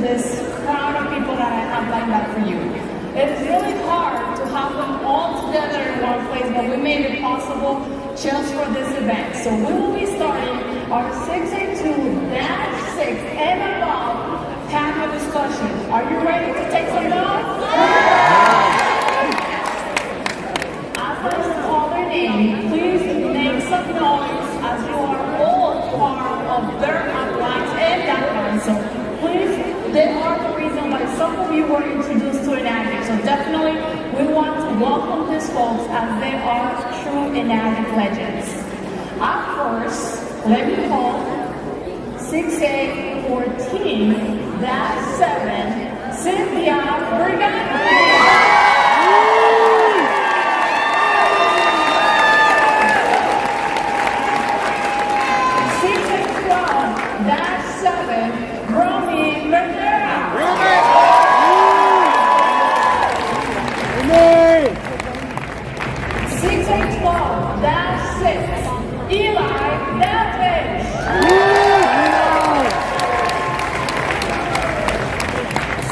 this crowd of people that I have lined up for you. It's really hard to have them all together in one place, but we made it possible just for this event. So we will be starting our 682-6 and above panel discussion. Are you ready to take some notes? As I call their name, please make some noise as you are all part of their outlines and guidelines. So please, they are the reason why some of you were introduced to Enagic. So definitely, we want to welcome these folks as they are true Enagic legends. At first, let me call 6814-7 Cynthia Bergani. 6812-7 Romy Rivera. 6812-6 Eli Davidge.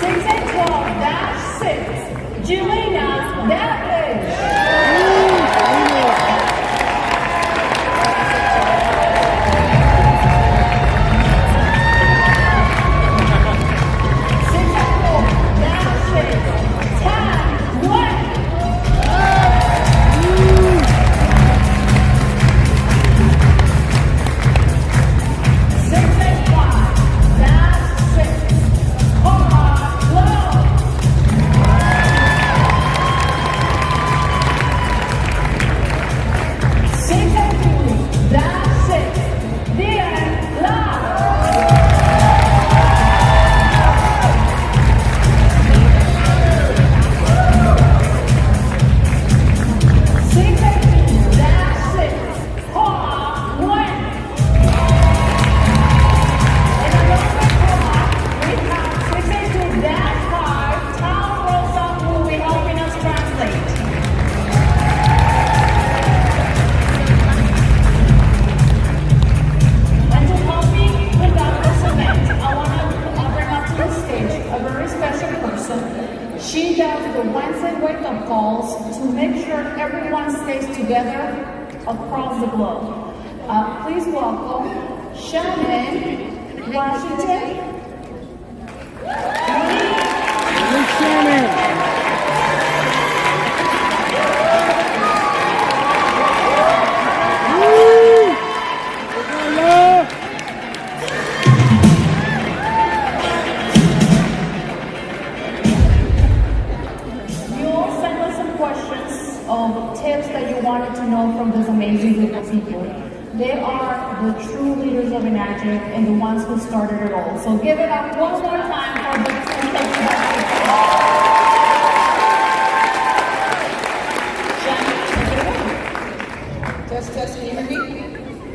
6812-6 Jelena Davidge. 684-6 Tad West. 685-6 Cora Lowe. 682-6 Dian Lau. 682-6 Cora Nguyen. And along with Cora, we have 682-5 Tom Rosa, who will be helping us translate. And to help me conduct this event, I want to bring up to the stage a very special person. She does the Wednesday wake-up calls to make sure everyone stays together across the globe. Please welcome Shannon Washington. You all sent us some questions of tips that you wanted to know from this amazing group of people. They are the true leaders of Enagic and the ones who started it all. So give it up one more time for the true leaders. Shannon, take it away. Test, can you hear me?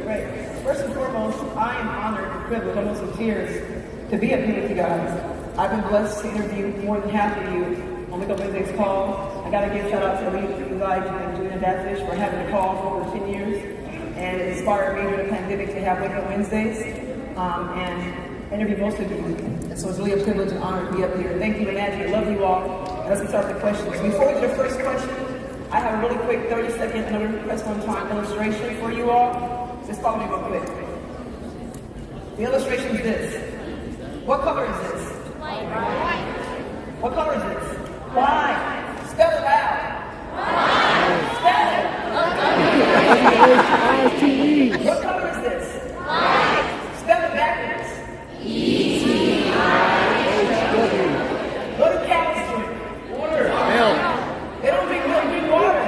Great. First and foremost, I am honored and privileged, almost in tears, to be up here with you guys. I've been blessed to interview more than half of you on Wake Up Wednesday's call. I got to give shout out to Enagic and Julian Datfish for having a call for over 10 years. And it inspired me during the pandemic to have Wake Up Wednesdays and interview most of you. And so it's really a privilege and honor to be up here. Thank you, Enagic. I love you all. And let's start the questions. Before we do the first question, I have a really quick 30-second another request on time illustration for you all. Just follow me real quick. The illustration is this. What color is this? White. What color is this? White. Spell it out. White. Spell it. What color is this? White. Spell it backwards. E-T-I-H-W. What do cows drink? Water. Milk. They don't drink milk, drink water.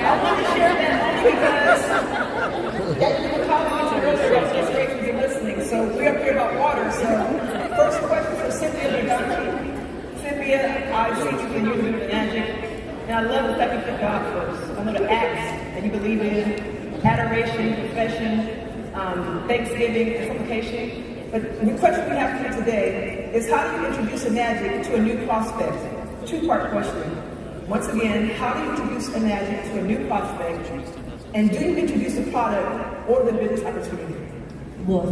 I want to share that only because you were commenting earlier about illustrations and listening. So we're up here about water. So first question for Cynthia Bergani. Cynthia, I've seen you for years in Enagic, and I love the fact you put God first. I know the acts that you believe in, adoration, confession, thanksgiving, and supplication. But the question we have here today is how do you introduce Enagic to a new prospect? Two-part question. Once again, how do you introduce Enagic to a new prospect? And do you introduce the product or the business opportunity? Both.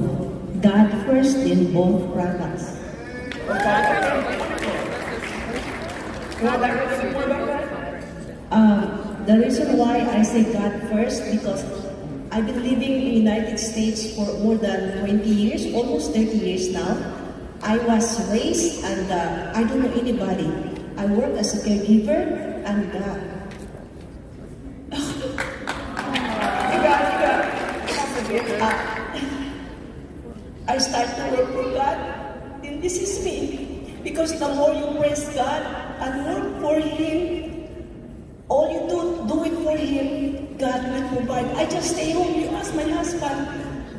God first, then both products. You want that really more about that? The reason why I say God first, because I've been living in the United States for more than 20 years, almost 30 years now. I was raised and I don't know anybody. I work as a caregiver and I start to work for God, and this is me. Because the more you praise God and work for Him, all you do it for Him, God will provide. I just stay home. You ask my husband.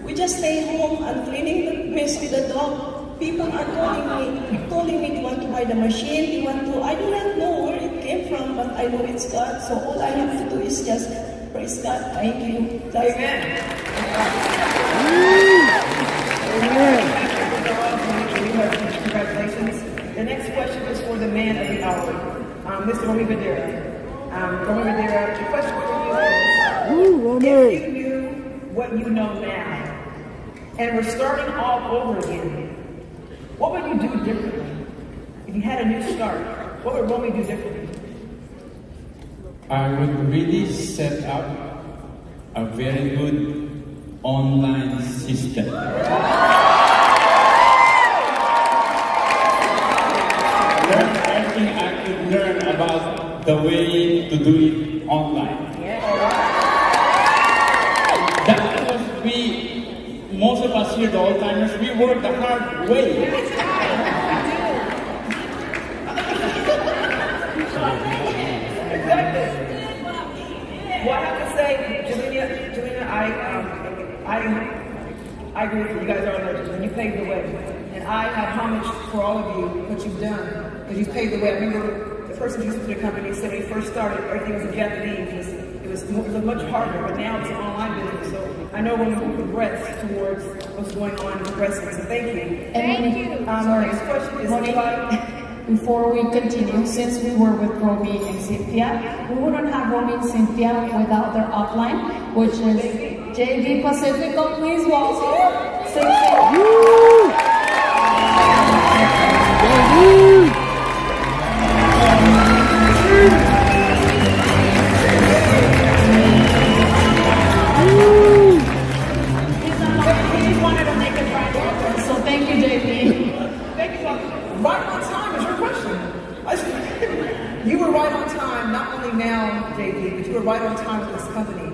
We just stay home and cleaning the mess with the dog. People are calling me, they want to buy the machine, they want to, I do not know where it came from, but I know it's God. So all I have to do is just praise God. Thank you. Amen. Congratulations. The next question is for the man of the hour, Mr. Romy Badera. Romy Badera, the question for you is, if you knew what you know now, and we're starting all over again, what would you do differently? If you had a new start, what would Romy do differently? I would really set up a very good online system. Everything I could learn about the way to do it online. That was most of us here, the old timers, we work the hard way. Exactly. Well, I have to say, Jelena, I agree with you. You guys are legends, and you paved the way. And I have homage for all of you, what you've done, because you paved the way. I remember the person who used to the company said when he first started, everything was in Japanese. It was much harder, but now it's an online business. So I know when we progress towards what's going on and progressing. So thank you. Thank you. Our next question is before we continue, since we were with Romy and Cynthia, we wouldn't have Romy and Cynthia without their upline, which is JV Pacifico. Please welcome. Wanted to make it right. So thank you, JV. Thank you. Right on time is your question. You were right on time, not only now, JP, but you were right on time with this company.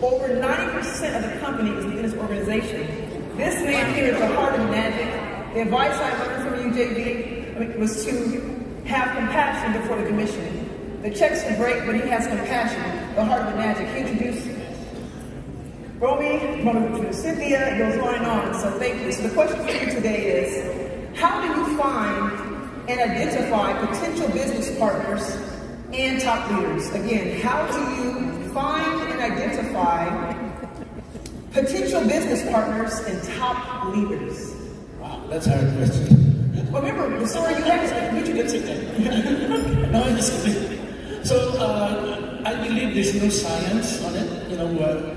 Over 90% of the company is within this organization. This man here is the heart of Enagic. The advice I learned from you, JP, was to have compassion before the commission. The checks are great, but he has compassion. The heart of Enagic. He introduced Romy, Cynthia, it goes on and on. So thank you. So the question for you today is, how do you find and identify potential business partners and top leaders? Again, how do you find and identify potential business partners and top leaders? Wow, that's a hard question. Well, remember, the story you have is introducing them. No, I'm just kidding. So, I believe there's no science on it,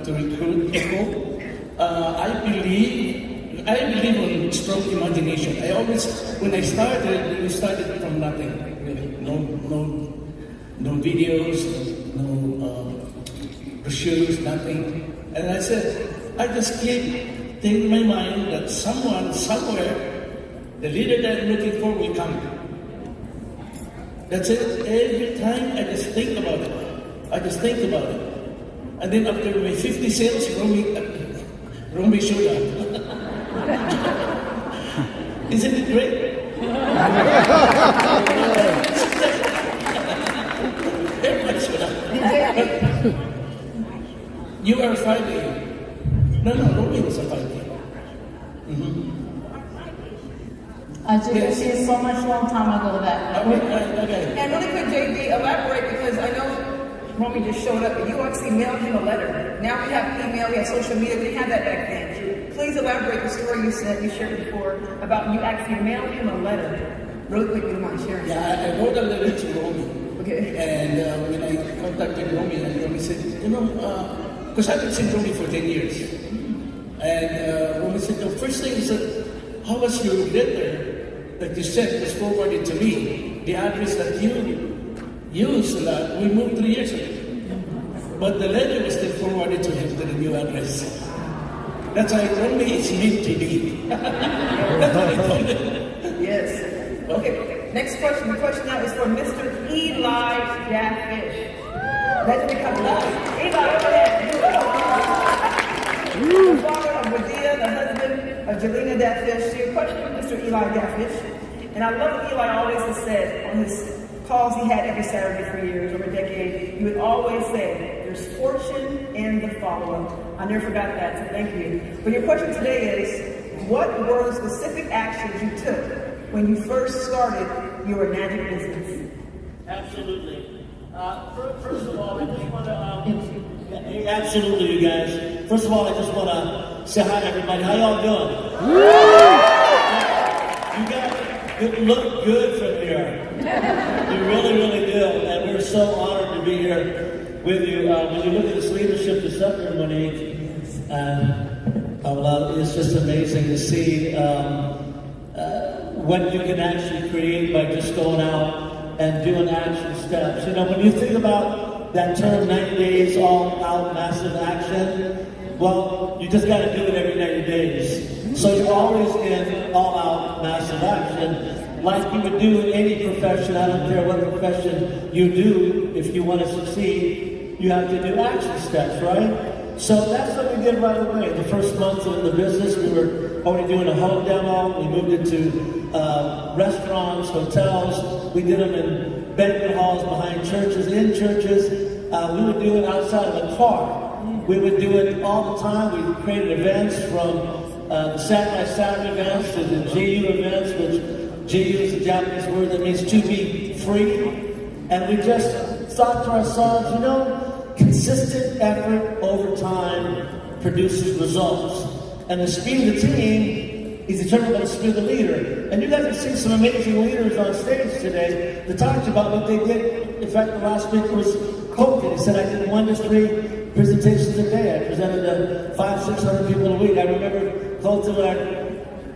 to recruit people. I believe in strong imagination. When I started, we started from nothing. Really. No videos, no brochures, nothing. And I said, I just keep thinking in my mind that someone, somewhere, the leader that I'm looking for will come. That's it. Every time I just think about it. And then after my 50 sales, Romy showed up. Isn't it great? Everybody showed up. You are 5A. No, Romy was a 5A. As you can see, it's so much long time ago that. Okay. And really quick, JB, elaborate, because I know Romy just showed up, but you actually mailed him a letter. Now we have email, we have social media, we didn't have that back then. Please elaborate the story you shared before about you actually mailed him a letter. Really quick, you don't mind sharing. Yeah, I wrote a letter to Romy. Okay. And when I contacted Romy, and Romy said, because I've been single only for 10 years. And when we said, the first thing is that, how was your letter that you sent was forwarded to me? The address that you used, we moved 3 years ago. But the letter was still forwarded to him to the new address. That's why only it's meant to be. That's what I told him. Yes. Okay, next question. The question now is for Mr. Eli Jaffish. Legendary couple. Eli, go ahead. The father of Wadia, the husband of Jelena Jaffish. So your question for Mr. Eli Jaffish. And I love what Eli always has said on his calls he had every Saturday for years, over a decade. He would always say, there's fortune in the follow-up. I never forgot that, so thank you. But your question today is, what were the specific actions you took when you first started your Enagic business? Absolutely. First of all, I just want to, absolutely, you guys. First of all, I just want to say hi to everybody. How y'all doing? You guys look good from here. You really, really do. And we're so honored to be here with you. When you look at this leadership this afternoon, Monique, it's just amazing to see what you can actually create by just going out and doing action steps. You know, when you think about that term, 90 days, all out, massive action, well, you just got to do it every 90 days. So you're always in all out, massive action. Like you would do in any profession, I don't care what profession you do, if you want to succeed, you have to do action steps, right? So that's what we did right away. The first month of the business, we were already doing a home demo. We moved into restaurants, hotels. We did them in banquet halls, behind churches, in churches. We would do it outside of a car. We would do it all the time. We created events from the Saturday events to the GU events, which GU is a Japanese word that means to be free. And we just thought to ourselves, you know, consistent effort over time produces results. And the speed of the team is determined by the speed of the leader. And you guys have seen some amazing leaders on stage today that talked about what they did. In fact, the last speaker was Coke. He said, I did 1 to 3 presentations a day. I presented to 500-600 people a week. I remember Colton when I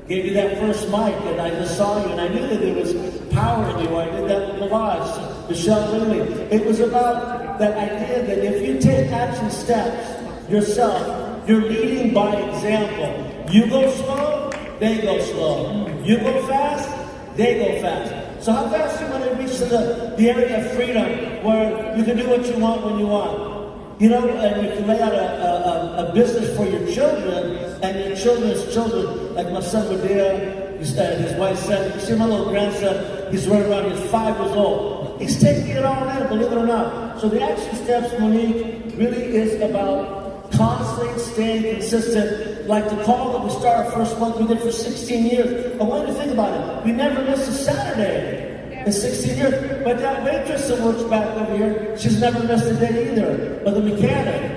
gave you that first mic, and I just saw you, and I knew that there was power in you. I did that with Mirage, Michelle Lilly. It was about that idea that if you take action steps yourself, you're leading by example. You go slow, they go slow. You go fast, they go fast. So how fast do you want to reach to the area of freedom where you can do what you want when you want? You know, and you can lay out a business for your children and your children's children, like my son Wadia, his wife said, you see my little grandson, he's running around, he's 5 years old. He's taking it all in, believe it or not. So the action steps, Monique, really is about constantly staying consistent. Like the call that we started first month, we did for 16 years. I want you to think about it. We never missed a Saturday. In 16 years. But that waitress that works back over here, she's never missed a day either. Or the mechanic,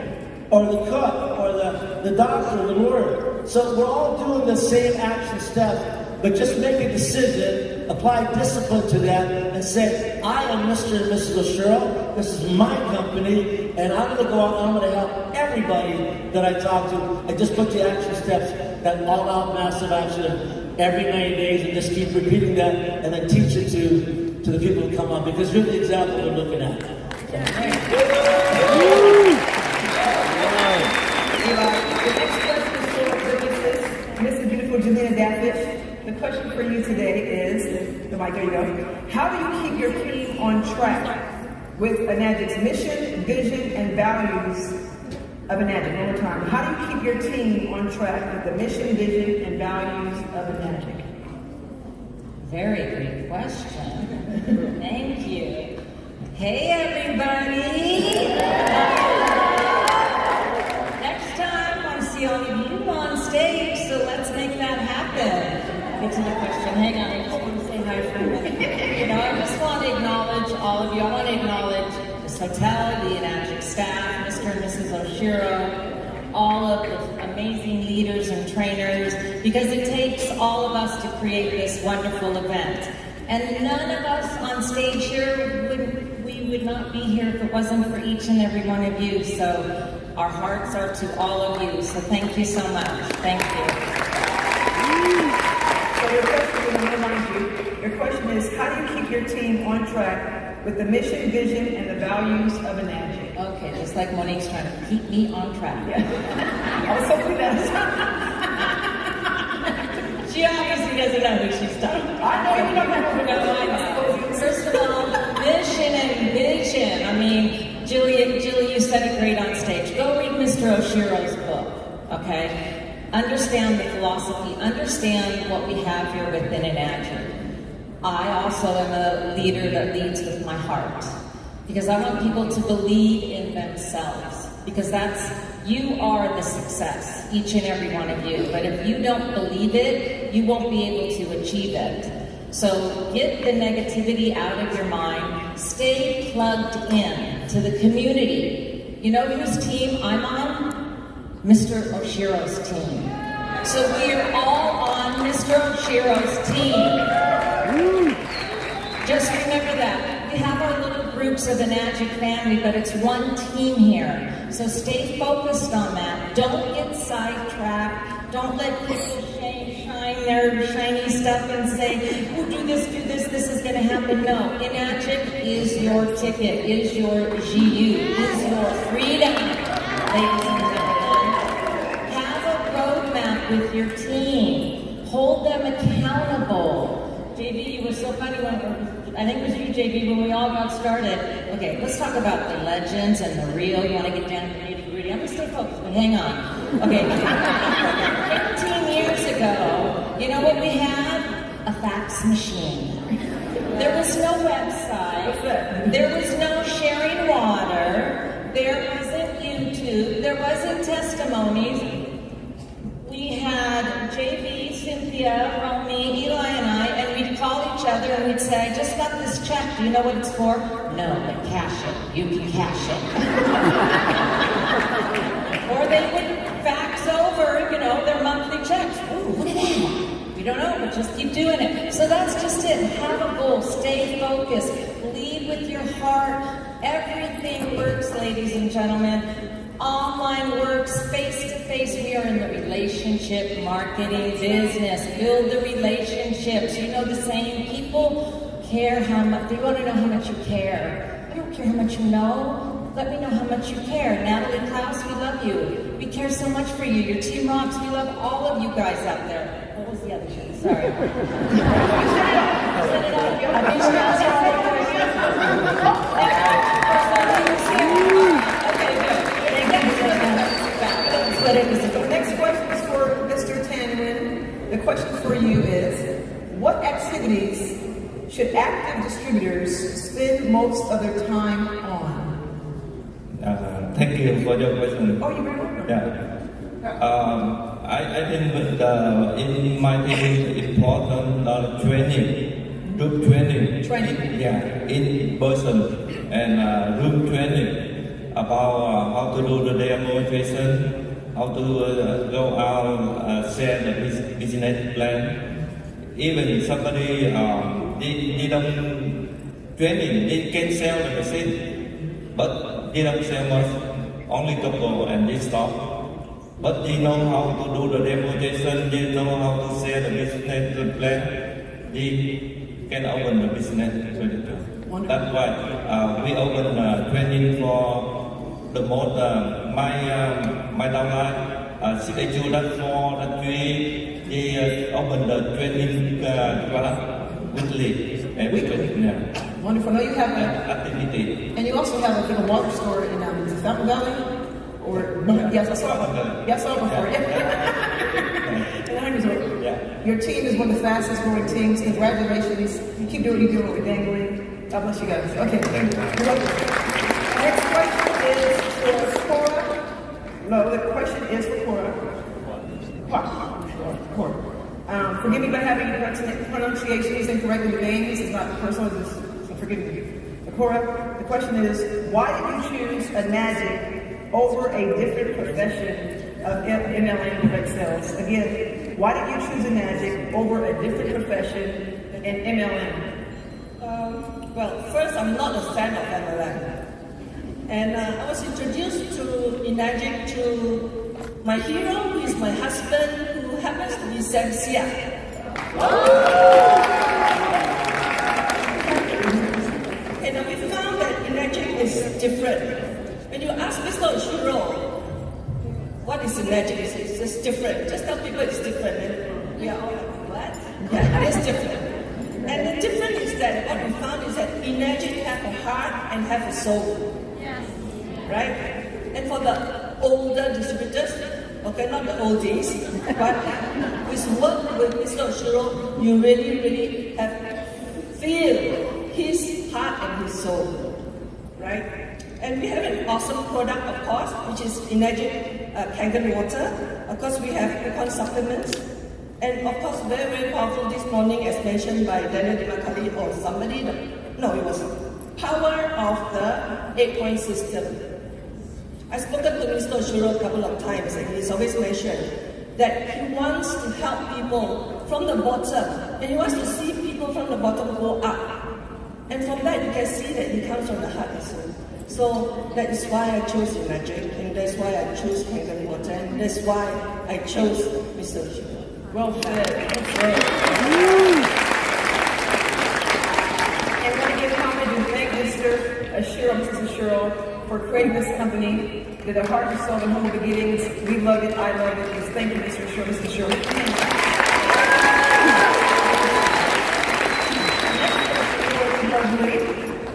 or the cook, or the doctor, or the lawyer. So we're all doing the same action step, but just make a decision, apply discipline to that, and say, I am Mr. and Mrs. Oshiro, this is my company, and I'm going to go out and I'm going to help everybody that I talk to, and just put the action steps, that all-out massive action, every 90 days, and just keep repeating that, and then teach it to the people who come on, because you're the example we're looking at. The next question is for Mrs. Beautiful Jelena Jaffish. The question for you today is, the mic, there you go. How do you keep your team on track with Enagic's mission, vision, and values of Enagic? One more time. How do you keep your team on track with the mission, vision, and values of Enagic? Very great question. Thank you. Hey, everybody. Next time, I want to see all of you on stage, so let's make that happen. Get to the question. Hang on, I just want to say hi for a minute. You know, I just want to acknowledge all of you. I want to acknowledge this hotel, the Enagic staff, Mr. and Mrs. Oshiro, all of the amazing leaders and trainers, because it takes all of us to create this wonderful event. And none of us on stage here would not be here if it wasn't for each and every one of you. So our hearts are to all of you. So thank you so much. Thank you. So your question is, how do you keep your team on track with the mission, vision, and the values of Enagic? Okay, just like Monique's trying to keep me on track. I was hoping that. She obviously doesn't know who she's talking to. I know you don't know. No, I know. First of all, mission and vision. I mean, Julie, you said it great on stage. Go read Mr. Oshiro's book, okay? Understand the philosophy. Understand what we have here within Enagic. I also am a leader that leads with my heart, because I want people to believe in themselves, because you are the success, each and every one of you. But if you don't believe it, you won't be able to achieve it. So get the negativity out of your mind. Stay plugged in to the community. You know whose team I'm on? Mr. Oshiro's team. So we are all on Mr. Oshiro's team. Just remember that. We have our little groups of Enagic family, but it's one team here. So stay focused on that. Don't get sidetracked. Don't let people shine their shiny stuff and say, oh, do this, this is going to happen. No, Enagic is your ticket, is your GU, is your freedom, ladies and gentlemen. Have a roadmap with your team. Hold them accountable. JB, you were so funny when, I think it was you, JB, when we all got started. Okay, let's talk about the legends and the real. You want to get down to the nitty-gritty? I'm going to stay focused, but hang on. Okay, 15 years ago, you know what we had? A fax machine. There was no website. There was no sharing water. There wasn't YouTube. There wasn't testimonies. We had JB, Cynthia, Romy, Eli, and I, and we'd call each other and we'd say, I just got this check. Do you know what it's for? No, but cash it. You can cash it. Or they would fax over, you know, their monthly checks. Ooh, look at that. We don't know, but just keep doing it. So that's just it. Have a goal. Stay focused. Lead with your heart. Everything works, ladies and gentlemen. Online works, face-to-face. We are in the relationship marketing business. Build the relationships. You know the saying, people care how much, they want to know how much you care. I don't care how much you know. Let me know how much you care. Natalie Klaus, we love you. We care so much for you. Your team rocks. We love all of you guys out there. What was the other thing? Sorry. Set it up. I reached out to all of you. The next question is for Mr. Tanwin. The question for you is, what activities should active distributors spend most of their time on? Thank you for your question. Oh, you're very welcome. Yeah. I think in my opinion, important training, group training. Training. Yeah, in person and room training about how to do the demonstration, how to go out, share the business plan. Even somebody they don't training, they can sell the machine, but they don't sell much, only couple and they stop. But they know how to do the demonstration, they know how to share the business plan, they can open the business. That's why we open training for the most, my downline, signature that for that they open the training class weekly. Yeah. Wonderful. Now you have activity. And you also have a water store in Fountain Valley? Or, yes, I saw it. Yes, I saw it before. Yeah. Your team is one of the fastest growing teams. Congratulations. You keep doing what you're doing, what we're dangling. God bless you guys. Okay. Next question is for Cora. No, the question is for Cora. Cora. Forgive me if I have any pronunciations incorrectly. The name is not personal, so forgive me. Cora, the question is, why did you choose Enagic over a different profession of MLM direct sales? Again, why did you choose Enagic over a different profession in MLM? Well, first, I'm not a fan of MLM. And I was introduced to Enagic to my hero, who is my husband, who happens to be Sam Sia. And we found that Enagic is different. When you ask Mr. Oshiro, what is Enagic? It's just different. Just tell people it's different. And we are all like, what? Yeah, it's different. And the difference is that what we found is that Enagic have a heart and have a soul. Yes. Right? And for the older distributors, okay, not the oldies, but with work with Mr. Oshiro, you really have feel his heart and his soul. Right? And we have an awesome product, of course, which is Enagic Kangen water. Of course, we have econ supplements. And of course, very powerful this morning, as mentioned by Daniel Dimakali or somebody. No, it was power of the 8-point system. I've spoken to Mr. Oshiro a couple of times, and he's always mentioned that he wants to help people from the bottom, and he wants to see people from the bottom go up. And from that, you can see that he comes from the heart and soul. So that is why I chose Enagic, and that's why I chose Kangen water, and that's why I chose Mr. Oshiro. Well said. That's great. And want to give homage and thank Mr. Oshiro for creating this company with a heart and soul and humble beginnings. We love it. I love it. Just thank you, Mr. Oshiro. Mr. Oshiro.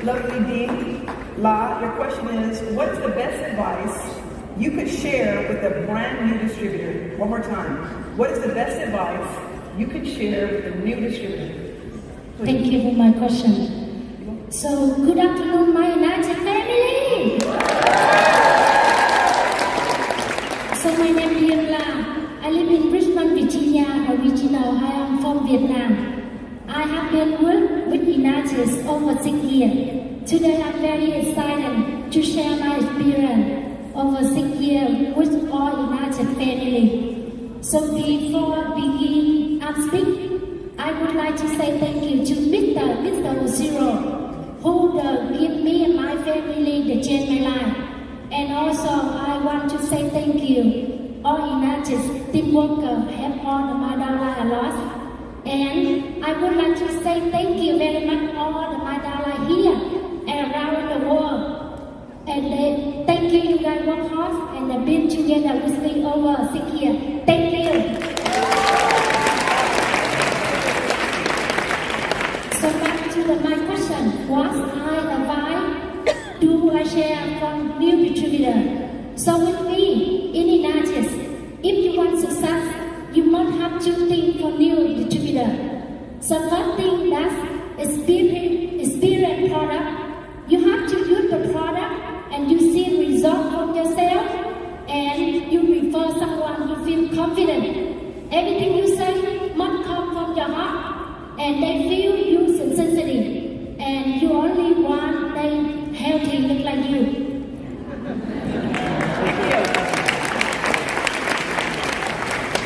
Lovely Dean La, your question is, what is the best advice you could share with a brand new distributor? One more time. What is the best advice you could share with a new distributor? Please. Thank you for my question. So, good afternoon, my Enagic family. So, my name is Dean La. I live in Richmond, Virginia, original. I am from Vietnam. I have been with Enagic over 6 years. Today, I'm very excited to share my experience over 6 years with all Enagic family. So before begin speak, I would like to say thank you to Mr. Oshiro, who give me and my family the change my life. And also, I want to say thank you all Enagic team workers have all my dollar lost. And I would like to say thank you very much all the my dollar here and around the world. And thank you, you guys work hard and have been together with me over 6 years. Thank you. So back to my question, what I advise do I share from new distributor? So with me in Enagic, if you want success, you must have 2 things for new distributor. So first thing, that's experience product. You have to use the product and you see results from yourself, and you refer someone who feels confident. Everything you say must come from your heart, and they feel you sincerity, and you only want them healthy, look like you.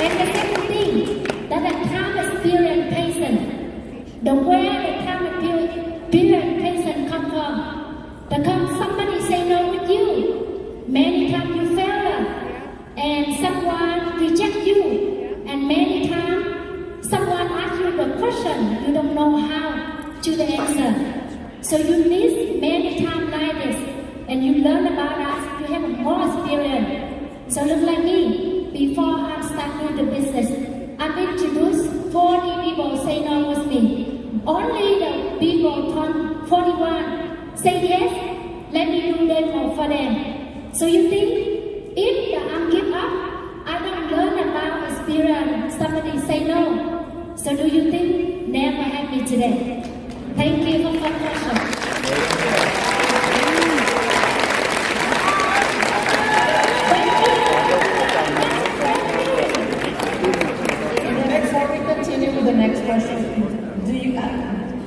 And the second thing, that a time experienced patient, the where the time experienced patient come from. Because somebody say no with you, many times you fail, and someone reject you, and many times someone asks you the question, you don't know how to the answer. So you miss many times like this, and you learn about us, you have more experience. So look like me, before I started the business, I've introduced 40 people say no with me. Only the people turn 41 say yes, let me do that for them. So you think, if I give up, I don't learn about experience, somebody say no. So do you think, never have me today? Thank you for the question. Before we continue with the next question,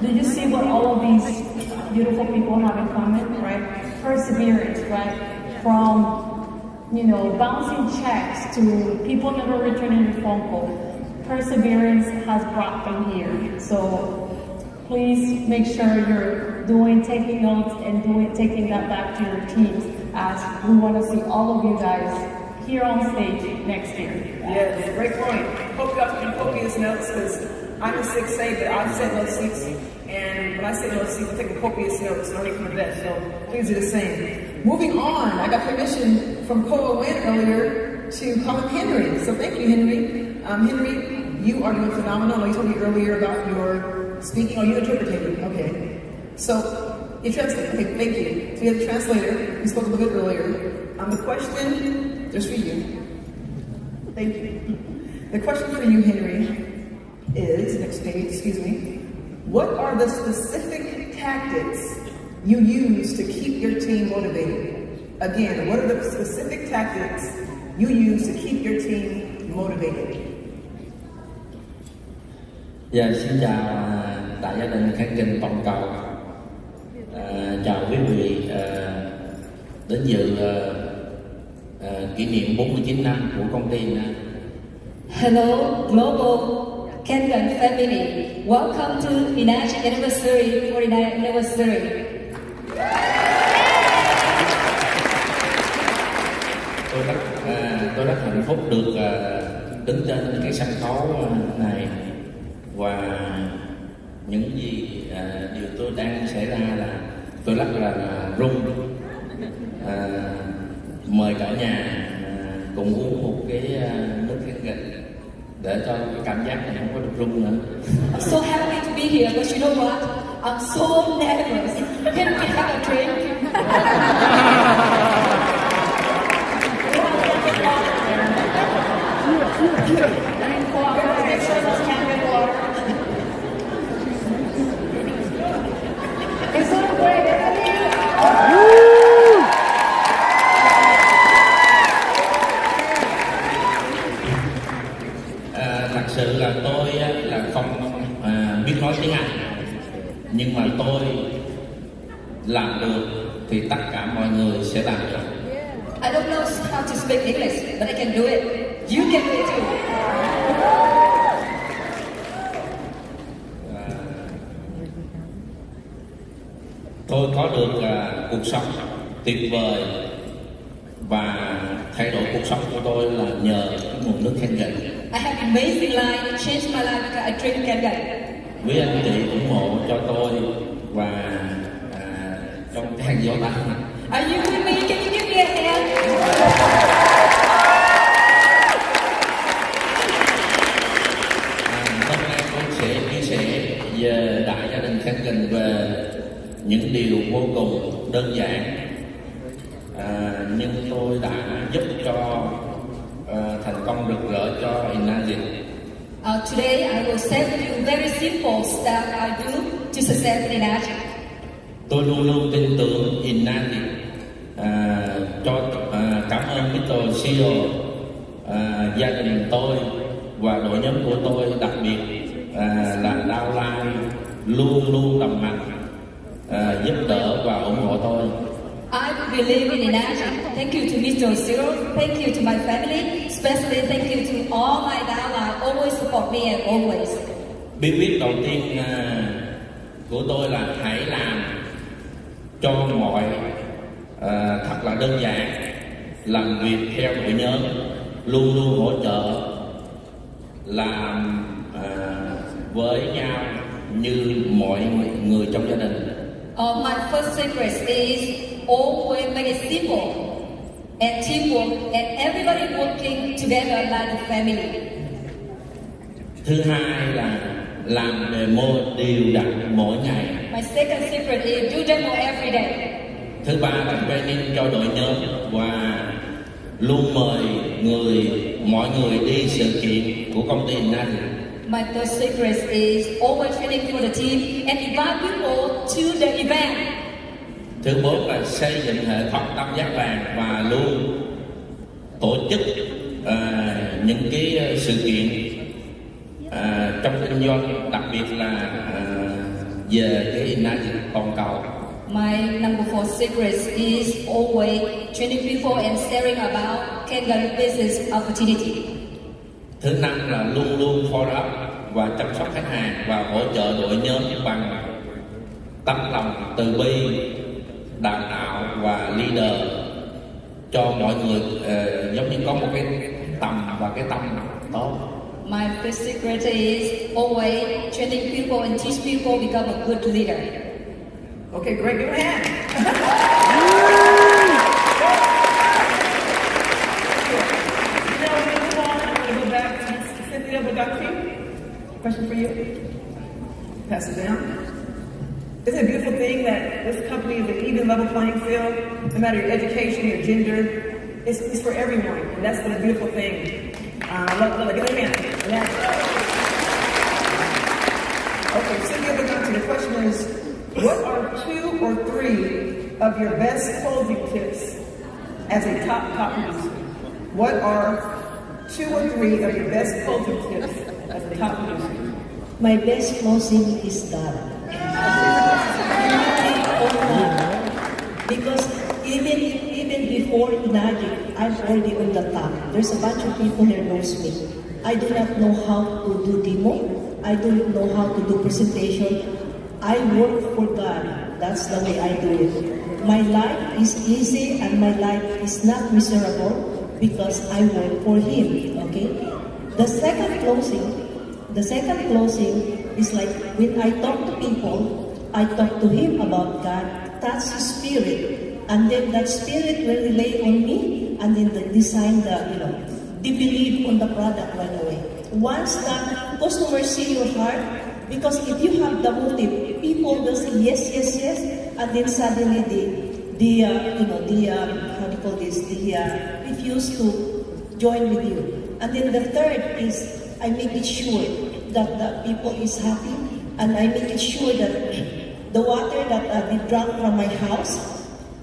do you see what all of these beautiful people have in common, right? Perseverance, right? From, bouncing checks to people never returning your phone call. Perseverance has brought them here. So please make sure you're taking notes and taking that back to your teams. as we want to see all of you guys here on stage next year. Yes, great point. Hope you got some copious notes because I'm a 6A, but I've set no seats. And when I say no seats, I'm taking copious notes, learning from the best. So please do the same. Moving on, I got permission from Koa Wynn earlier to call him Henry. So thank you, Henry. Henry, you are doing phenomenal. I told you earlier about your speaking. Oh, you interpreted. Okay. So you translate. Okay, thank you. So we have the translator. We spoke a little bit earlier. The question, just for you. Thank you. The question for you, Henry, is, next page, excuse me. What are the specific tactics you use to keep your team motivated? Again, what are the specific tactics you use to keep your team motivated? Dạ, xin chào đại gia đình khán trình toàn cầu. Chào quý vị đến dự kỷ niệm 49 năm của công ty. Hello, global Kengan family. Welcome to Enagic anniversary, 49th anniversary. Tôi rất hạnh phúc được đứng trên cái sân khấu này, và những gì điều tôi đang xảy ra là tôi rất là rung. Mời cả nhà cùng uống một cái nước Kengan để cho cái cảm giác này không có được rung nữa. I'm so happy to be here, but you know what? I'm so nervous. Can we have a drink? Thật sự là tôi là không biết nói tiếng Anh, nhưng mà tôi làm được thì tất cả mọi người sẽ làm được. I don't know how to speak English, but I can do it. You can do it too. Tôi có được cuộc sống tuyệt vời, và thay đổi cuộc sống của tôi là nhờ cái nguồn nước Kengan. I have amazing life. It changed my life because I drink Kengan. Quý anh chị ủng hộ cho tôi và trong cái hàng gió tay. Are you with me? Can you give me a hand? Hôm nay tôi sẽ chia sẻ về đại gia đình Kengan về những điều vô cùng đơn giản, nhưng tôi đã giúp cho thành công rực rỡ cho Enagic. Today I will share with you very simple stuff I do to success in Enagic. Tôi luôn luôn tin tưởng Enagic. Cảm ơn Mr. CEO, gia đình tôi và đội nhóm của tôi, đặc biệt là Downline, luôn luôn đồng hành, giúp đỡ và ủng hộ tôi. I believe in Enagic. Thank you to Mr. Zero. Thank you to my family. Especially thank you to all my downline. Always support me and always. Bí quyết đầu tiên của tôi là hãy làm cho mọi thật là đơn giản, làm việc theo đội nhóm, luôn luôn hỗ trợ, làm với nhau như mọi người trong gia đình. My first secret is always make it simple and teamwork and everybody working together like a family. Thứ hai là làm demo đều đặn mỗi ngày. My second secret is do demo every day. Thứ ba là training cho đội nhóm và luôn mời mọi người đi sự kiện của công ty Enagic. My third secret is always training for the team and invite people to the event. Thứ bốn là xây dựng hệ thống tam giác vàng và luôn tổ chức những cái sự kiện trong kinh doanh, đặc biệt là về cái Enagic toàn cầu. My number 4 secret is always training people and sharing about Kengan business opportunity. Thứ năm là luôn luôn follow up và chăm sóc khách hàng và hỗ trợ đội nhóm bằng tấm lòng từ bi, đào tạo và leader cho mọi người giống như có một cái tầm và cái tâm tốt. My fifth secret is always training people and teach people become a good leader. Okay, great. Give a hand. Now we're going to move on. I'm going to go back to Cynthia with Dr. King. Question for you. Pass it down. Isn't it a beautiful thing that this company is an even level playing field? No matter your education, your gender, it's for everyone. And that's the beautiful thing. Give a hand. Okay, Cynthia Bagante, the question is, what are 2 or 3 of your best closing tips as a top producer? What are 2 or 3 of your best closing tips as a top producer? My best closing is God. Because even before Enagic, I'm already on the top. There's a bunch of people here knows me. I do not know how to do demo. I don't know how to do presentation. I work for God. That's the way I do it. My life is easy and my life is not miserable because I work for Him. Okay. The second closing is like when I talk to people, I talk to Him about God. That's His Spirit, and then that Spirit will relay on me, and then they design they believe on the product right away. Once that customers see your heart, because if you have the motive, people will say yes, yes, yes, and then suddenly they refuse to join with you. And then the third is I make it sure that the people is happy, and I make it sure that the water that they drank from my house,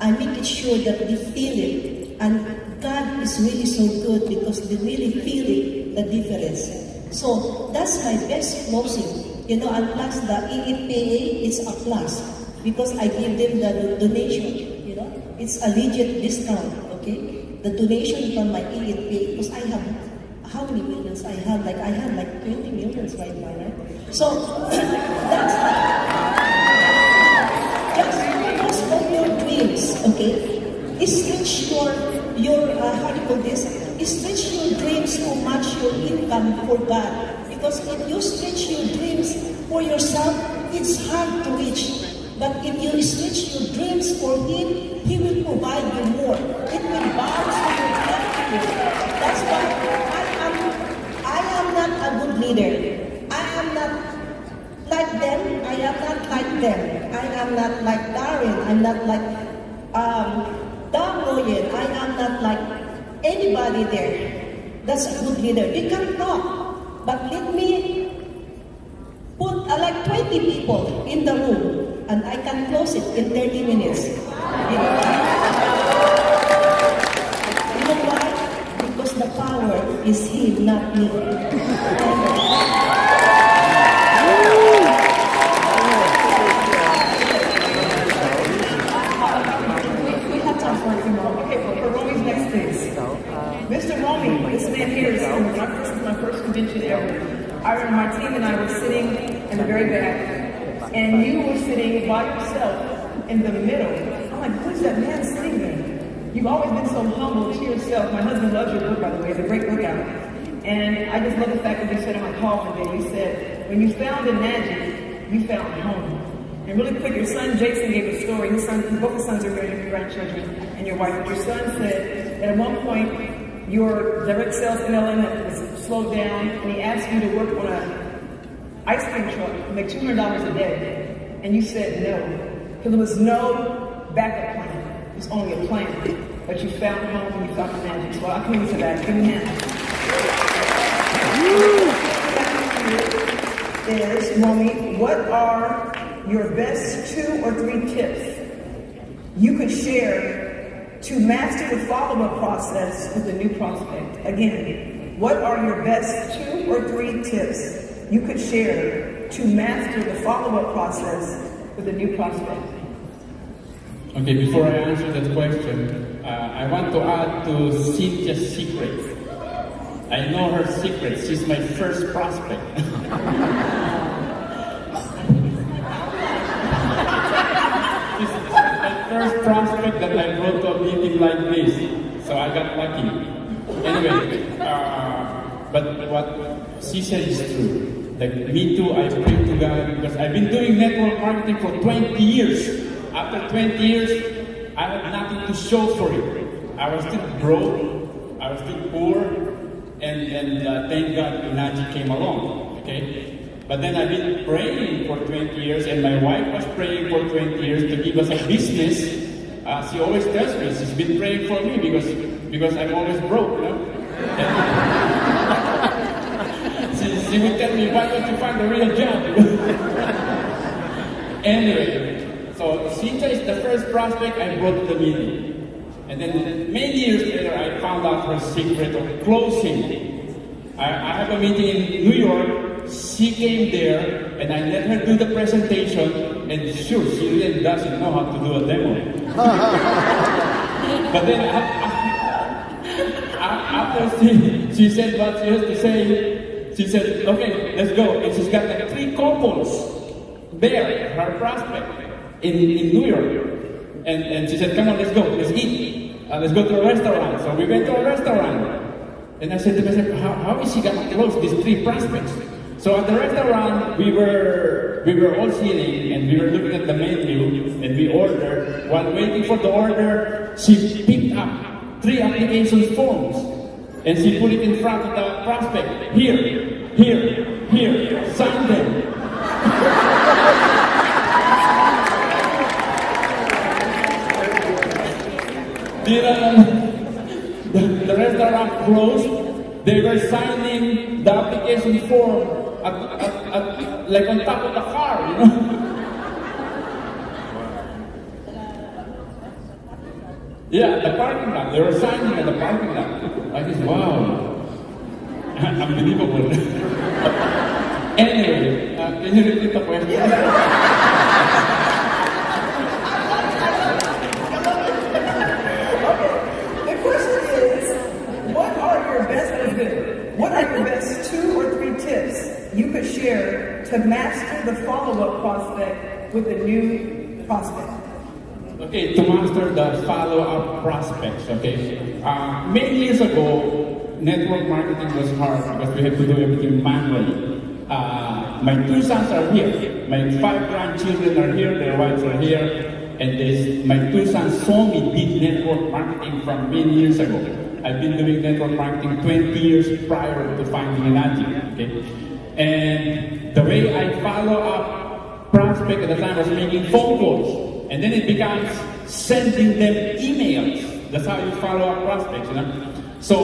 I make it sure that they feel it. And God is really so good because they really feel it, the difference. So that's my best closing. And plus the EEPA is a plus because I give them the donation. It's a legit discount. Okay, the donation from my EEPA because I have how many millions I have? I have 20 millions right now, right? So that's just because of your dreams. Okay, stretch your how do you call this? Stretch your dreams to match your income for God. Because if you stretch your dreams for yourself, it's hard to reach. But if you stretch your dreams for Him, He will provide you more. It will bounce to your gratitude. That's why I am not a good leader. I am not like them. I am not like them. I am not like Darren. I'm not like Don Royen. I am not like anybody there. That's a good leader. We can talk, but let me put like 20 people in the room and I can close it in 30 minutes. You know why? Because the power is Him, not me. We have time for a few more. Okay, for Romy's next please. Mr. Romy, this man here is my first convention ever. I remember my team and I were sitting in the very back, and you were sitting by yourself in the middle. I'm like, who's that man sitting there? You've always been so humble to yourself. My husband loves your book, by the way. It's a great book out. And I just love the fact that you said on my call one day, you said, when you found Enagic, you found home. And really quick, your son Jason gave a story. Both his sons are married, your grandchildren, and your wife. But your son said that at one point, your direct sales MLM was slowed down, and he asked you to work on an ice cream truck and make $200 a day. And you said no, because there was no backup plan. It was only a plan. But you found home and you found Enagic. So I'll come into that. Give me a hand. Is, Romy, what are your best 2 or 3 tips you could share to master the follow-up process with a new prospect? Again, what are your best 2 or 3 tips you could share to master the follow-up process with a new prospect? Okay, before I answer that question, I want to add to Cynthia's secret. I know her secret. She's my first prospect. She's my first prospect that I brought to a meeting like this. So I got lucky. Anyway, but what she said is true. Like me too, I pray to God because I've been doing network marketing for 20 years. After 20 years, I had nothing to show for it. I was still broke, I was still poor, and thank God Enagic came along. Okay, but then I've been praying for 20 years, and my wife was praying for 20 years to give us a business. She always tells me she's been praying for me because I'm always broke, you know. She would tell me, why don't you find a real job? Anyway, so Cynthia is the first prospect I brought to the meeting. And then many years later, I found out her secret of closing. I have a meeting in New York. She came there, and I let her do the presentation. And sure, she really doesn't know how to do a demo. But then after she said what she has to say, she said, okay, let's go. And she's got like 3 couples there, her prospect, in New York. And she said, come on, let's go, let's eat. Let's go to a restaurant. So we went to a restaurant. And I said to myself, how is she going to close these 3 prospects? So at the restaurant, we were all sitting and we were looking at the menu and we ordered. While waiting for the order, she picked up 3 application forms. And she put it in front of the prospect. Here, sign them. The restaurant closed. They were signing the application form like on top of the car, you know. Yeah, the parking lot. They were signing at the parking lot. I just, wow. Unbelievable. Anyway, can you repeat the question? The question is, what are your best 2 or 3 tips you could share to master the follow-up prospect with a new prospect? Okay, to master the follow-up prospects, okay. Many years ago, network marketing was hard because we had to do everything manually. My 2 sons are here. My 5 grandchildren are here, their wives are here. And my 2 sons saw me did network marketing from many years ago. I've been doing network marketing 20 years prior to finding Enagic, okay. And the way I follow up prospect at the time was making phone calls. And then it becomes sending them emails. That's how you follow up prospects, you know. So,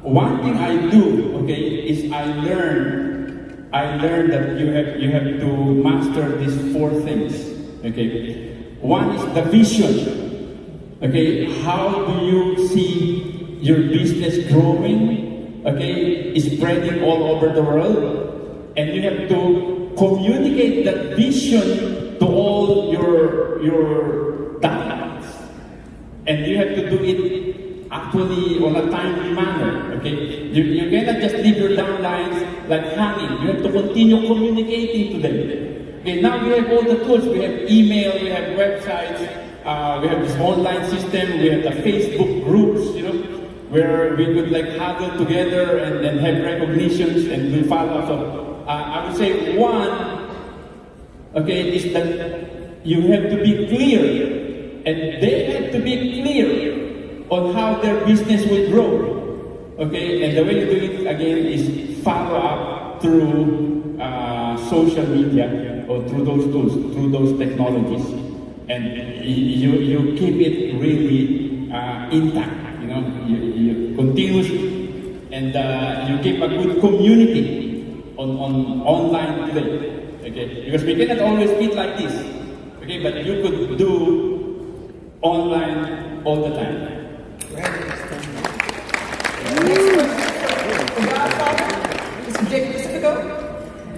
one thing I do, okay, is I learn that you have to master these 4 things. Okay. One is the vision. Okay, how do you see your business growing? Okay, spreading all over the world, and you have to communicate that vision to all your downlines, and you have to do it actually on a timely manner. Okay, you cannot just leave your downlines like hanging. You have to continue communicating to them. Okay, now we have all the tools. We have email, we have websites. We have this online system, we have the Facebook groups, you know, where we could like huddle together and have recognitions and do follow-up. So I would say one, okay, is that you have to be clear, and they have to be clear on how their business will grow. Okay, and the way you do it again is follow up through social media or through those tools, through those technologies. And you keep it really intact, you know, you continuously, and you keep a good community on online today, okay? Because we cannot always meet like this, okay? But you could do online all the time.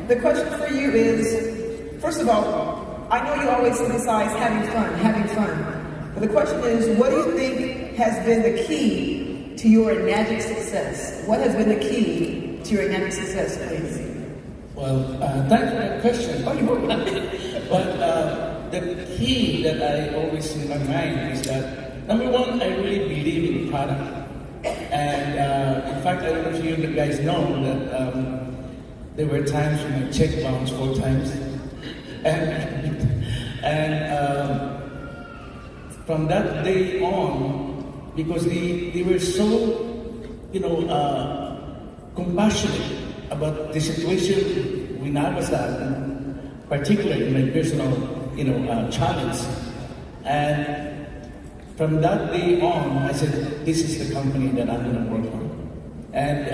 The question for you is, first of all, I know you always emphasize having fun. But the question is, what do you think has been the key to your Enagic success? What has been the key to your Enagic success, please? Well, thanks for that question. Oh, you're welcome. But the key that I always in my mind is that Number one, I really believe in product. And in fact, I don't know if you guys know that there were times when my check bounced 4 times. And from that day on, because they were so, compassionate about the situation when I was at, particularly in my personal, challenge. And from that day on, I said, this is the company that I'm going to work on. And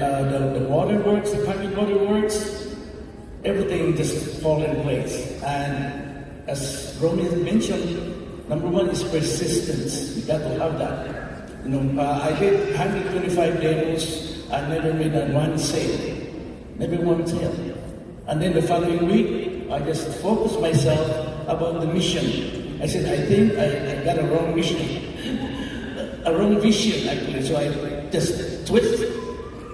the water works, the piping water works, everything just fall in place. And as Romy had mentioned, number one is persistence. You got to have that. I did 125 demos. I never made one sale. Never one sale. And then the following week, I just focused myself about the mission. I said, I think I got a wrong mission. A wrong vision, actually. So I just twisted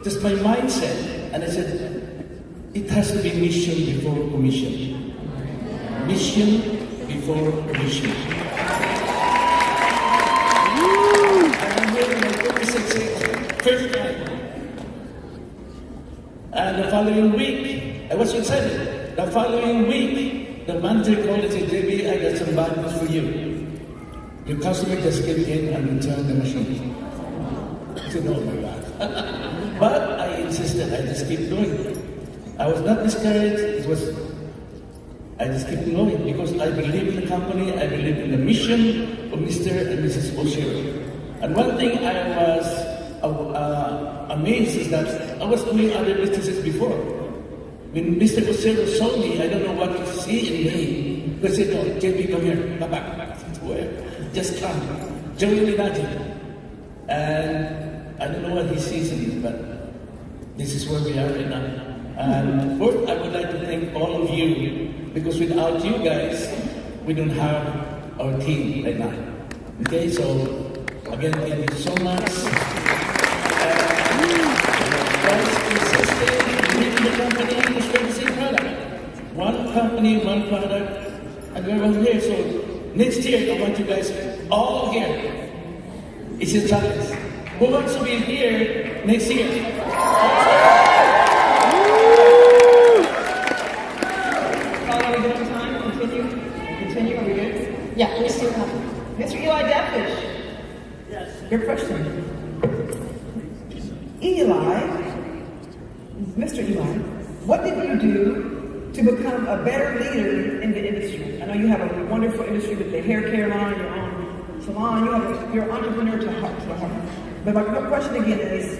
just my mindset. And I said, it has to be mission before commission. Mission before commission. And I'm here in my 36 first time. And the following week, I was excited. The following week, the manager called and said, JB, I got some bad news for you. Your customer just came in and returned the machine. I said, oh my God. But I insisted, I just keep doing it. I was not discouraged, I just keep going because I believe in the company, I believe in the mission of Mr. and Mrs. Oshiro. And one thing I was amazed is that I was doing other businesses before. When Mr. Oshiro saw me, I don't know what to see in me. He said, no, JP, come here, come back. Where? Just come. Join Enagic. And I don't know what he sees in me, but this is where we are right now. And first, I would like to thank all of you, because without you guys, we don't have our team right now. Okay, so again, thank you so much. Guys, consistent, believe in the company, the same product. One company, one product, and we're all here. So next year, I want you guys all here. It's a challenge. Who wants to be here next year? Continue, are we good? Yeah, we still have. Mr. Eli Defish. Yes. Your question. Mr. Eli, what did you do to become a better leader in the industry? I know you have a wonderful industry with the hair care line, your own salon, you're an entrepreneur to the heart. But my question again is,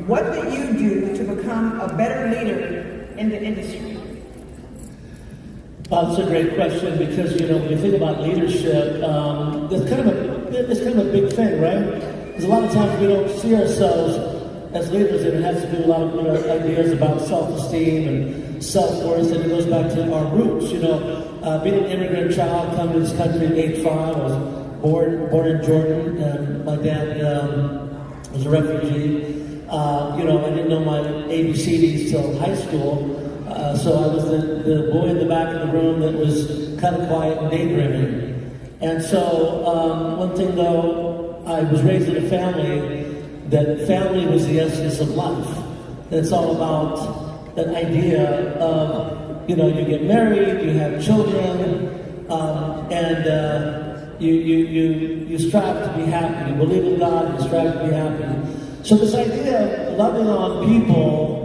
what did you do to become a better leader in the industry? That's a great question because, when you think about leadership, it's kind of a big thing, right? Because a lot of times we don't see ourselves as leaders, and it has to do with a lot of ideas about self-esteem and self-worth, and it goes back to our roots. Being an immigrant child, coming to this country in '85, I was born in Jordan, and my dad was a refugee. I didn't know my ABCDs till high school. So I was the boy in the back of the room that was kind of quiet and daydreaming. And so one thing though, I was raised in a family that family was the essence of life. And it's all about that idea of, you get married, you have children, and you strive to be happy. You believe in God, you strive to be happy. So this idea of loving on people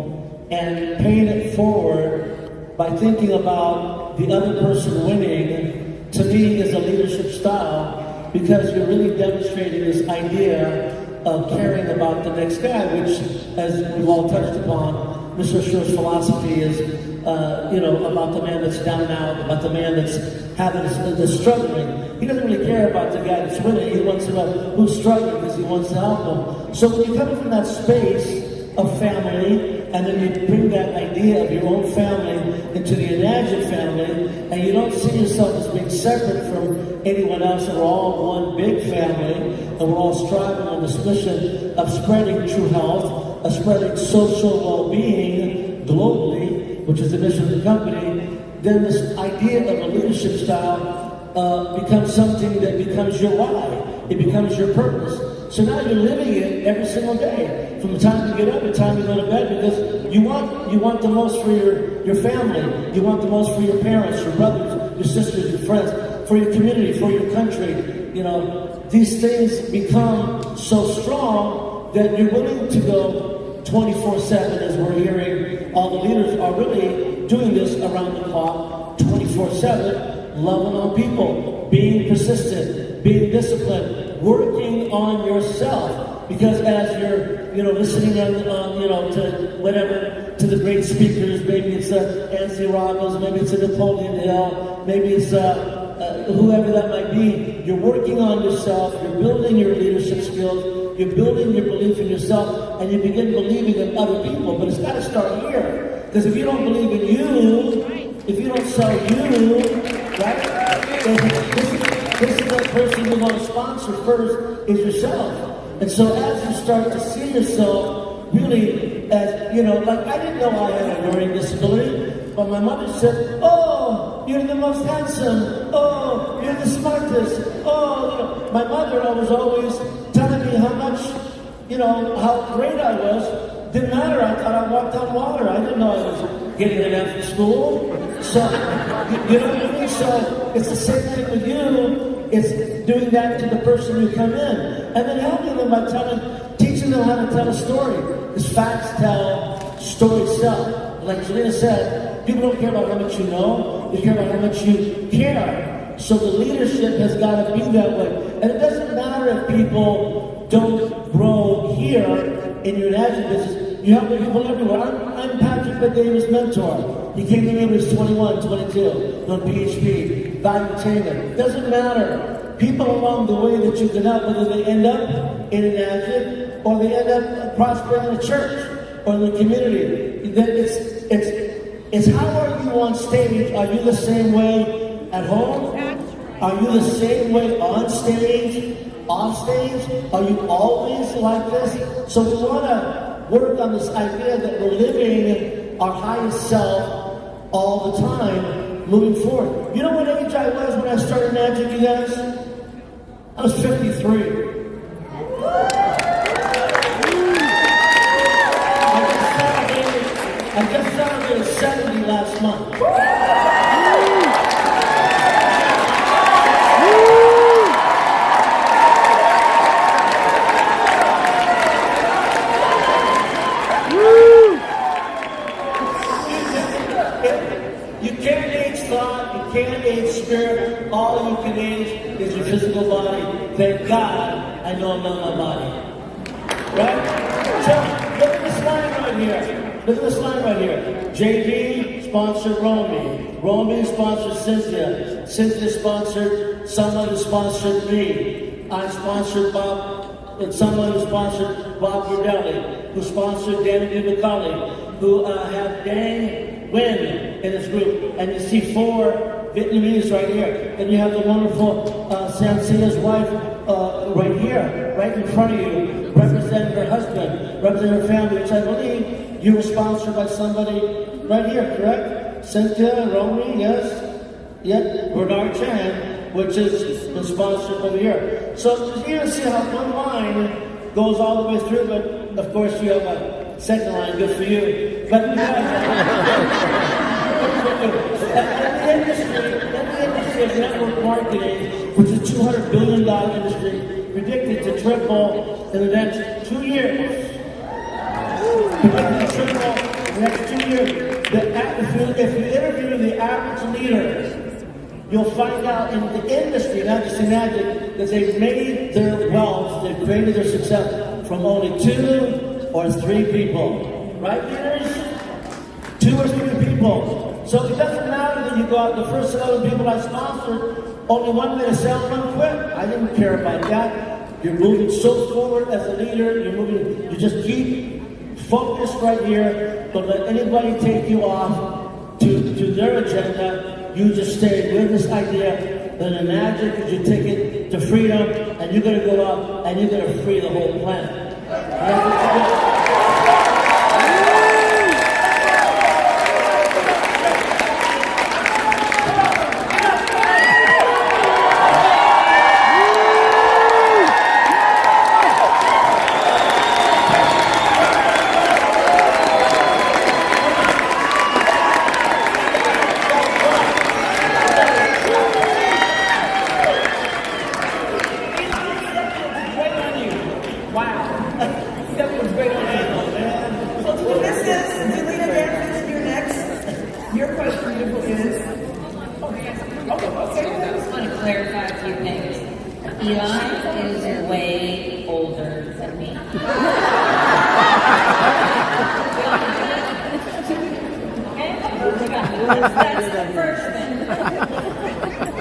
and paying it forward by thinking about the other person winning, to me is a leadership style, because you're really demonstrating this idea of caring about the next guy, which, as we've all touched upon, Mr. Schur's philosophy is, about the man that's down and out, about the man that's that's struggling. He doesn't really care about the guy that's winning. He wants to know who's struggling because he wants to help them. So when you come from that space of family, and then you bring that idea of your own family into the Enagic family, and you don't see yourself as being separate from anyone else, and we're all one big family, and we're all striving on this mission of spreading true health, of spreading social well-being globally, which is the mission of the company, then this idea of a leadership style becomes something that becomes your why. It becomes your purpose. So now you're living it every single day, from the time you get up to the time you go to bed, because you want the most for your family. You want the most for your parents, your brothers, your sisters, your friends, for your community, for your country. You know, these things become so strong that you're willing to go 24/7, as we're hearing. All the leaders are really doing this around the clock, 24/7, loving on people, being persistent, being disciplined, working on yourself. Because as you're, listening on to whatever, to the great speakers, maybe it's Anthony Robbins, maybe it's a Napoleon Hill, maybe it's whoever that might be, you're working on yourself, you're building your leadership skills, you're building your belief in yourself, and you begin believing in other people. But it's got to start here. Because if you don't believe in you, if you don't sell you, right? This is the person you want to sponsor first, is yourself. And so as you start to see yourself really as, like I didn't know I had a learning disability, but my mother said, oh, you're the most handsome, oh, you're the smartest, oh, my mother was always telling me how much, how great I was. Didn't matter, I thought I walked on water. I didn't know I was getting an F in school. So, you know what I mean? So, it's the same thing with you. It's doing that to the person who come in. And then helping them by teaching them how to tell a story. Because facts tell, stories sell. Like Jelena said, people don't care about how much you know, they care about how much you care. So the leadership has got to be that way. And it doesn't matter if people don't grow here in your Enagic business. You help people everywhere. I'm Patrick McDavid's mentor. He came to me when he was 21, 22, on PHP, valuetainment. Doesn't matter. People along the way that you can help, whether they end up in Enagic or they end up prospering in a church or in the community. It's how are you on stage? Are you the same way at home? Are you the same way on stage? Off stage? Are you always like this? So we want to work on this idea that we're living our highest self all the time, moving forward. You know what age I was when I started Enagic, you guys? I was 53. I just celebrated 70 last month. You can't age thought, you can't age spirit. All you can age is your physical body. Thank God I know I'm not my body. Right? So, look at this line right here. Look at this line right here. JB sponsored Romy. Romy sponsored Cynthia. Cynthia sponsored someone who sponsored me. I sponsored Bob, and someone who sponsored Bob Verdelli, who sponsored Danny DeMcCauley, who had Dan Nguyen in his group. And you see 4 Vietnamese right here. And you have the wonderful Sam Singh's wife right here, right in front of you, representing her husband, representing her family, which I believe you were sponsored by somebody right here, correct? Cynthia, Romy, yes? Yep, Bernard Chan, which is the sponsor over here. So you can see how one line goes all the way through, but of course you have a second line, good for you. But in the industry of network marketing, which is a $200 billion industry, predicted to triple in the next 2 years. Predicted to triple in the next 2 years. If you interview the average leader, you'll find out in the industry, not just in Enagic, that they've made their wealth, they've created their success from only 2 or 3 people. Right, leaders? 2 or 3 people. So it doesn't matter that you go out, the first 11 people I sponsored, only 1 made a sale, 1 quit. I didn't care about that. You're moving so forward as a leader, you just keep focused right here. Don't let anybody take you off to their agenda. You just stay with this idea that Enagic is your ticket to freedom, and you're going to go out and you're going to free the whole planet. That's what you do. That's the first thing.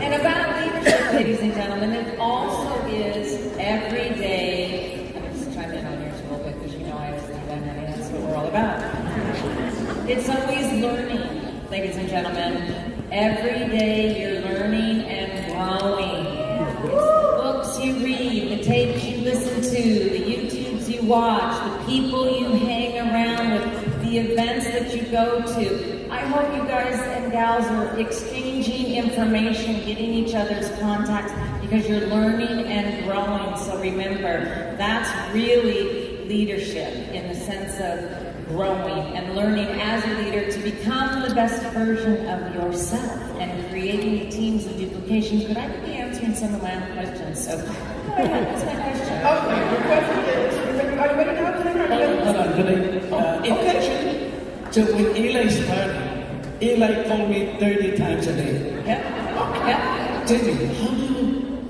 And about leadership, ladies and gentlemen, it also is every day. I'm just chime in on yours a little bit because you know I always do that. I mean, that's what we're all about. It's always learning, ladies and gentlemen. Every day you're learning and growing. It's the books you read, the tapes you listen to, the YouTubes you watch, the people you hang around with, the events that you go to. I hope you guys and gals are exchanging information, getting each other's contacts, because you're learning and growing. So remember, that's really leadership in the sense of growing and learning as a leader to become the best version of yourself and creating teams of duplications. But I could be answering some of my own questions. So go ahead, what's my question? Okay, your question is, are you ready now? Hold on, okay. So when Eli started, Eli called me 30 times a day. Yep. Tell me,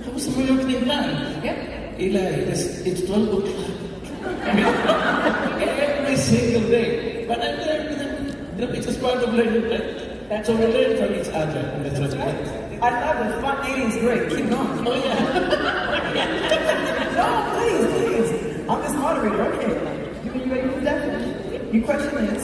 how's the marketing plan? Yep. Eli, it's 12 o'clock. I mean, every single day. But I'm there with them. It's just part of learning, right? So we learn from each other. And that's what's great. I love it. Spontaneity is great. Keep going. Oh, yeah. No, please. I'm this moderator. Okay. You ready for that? Your question is,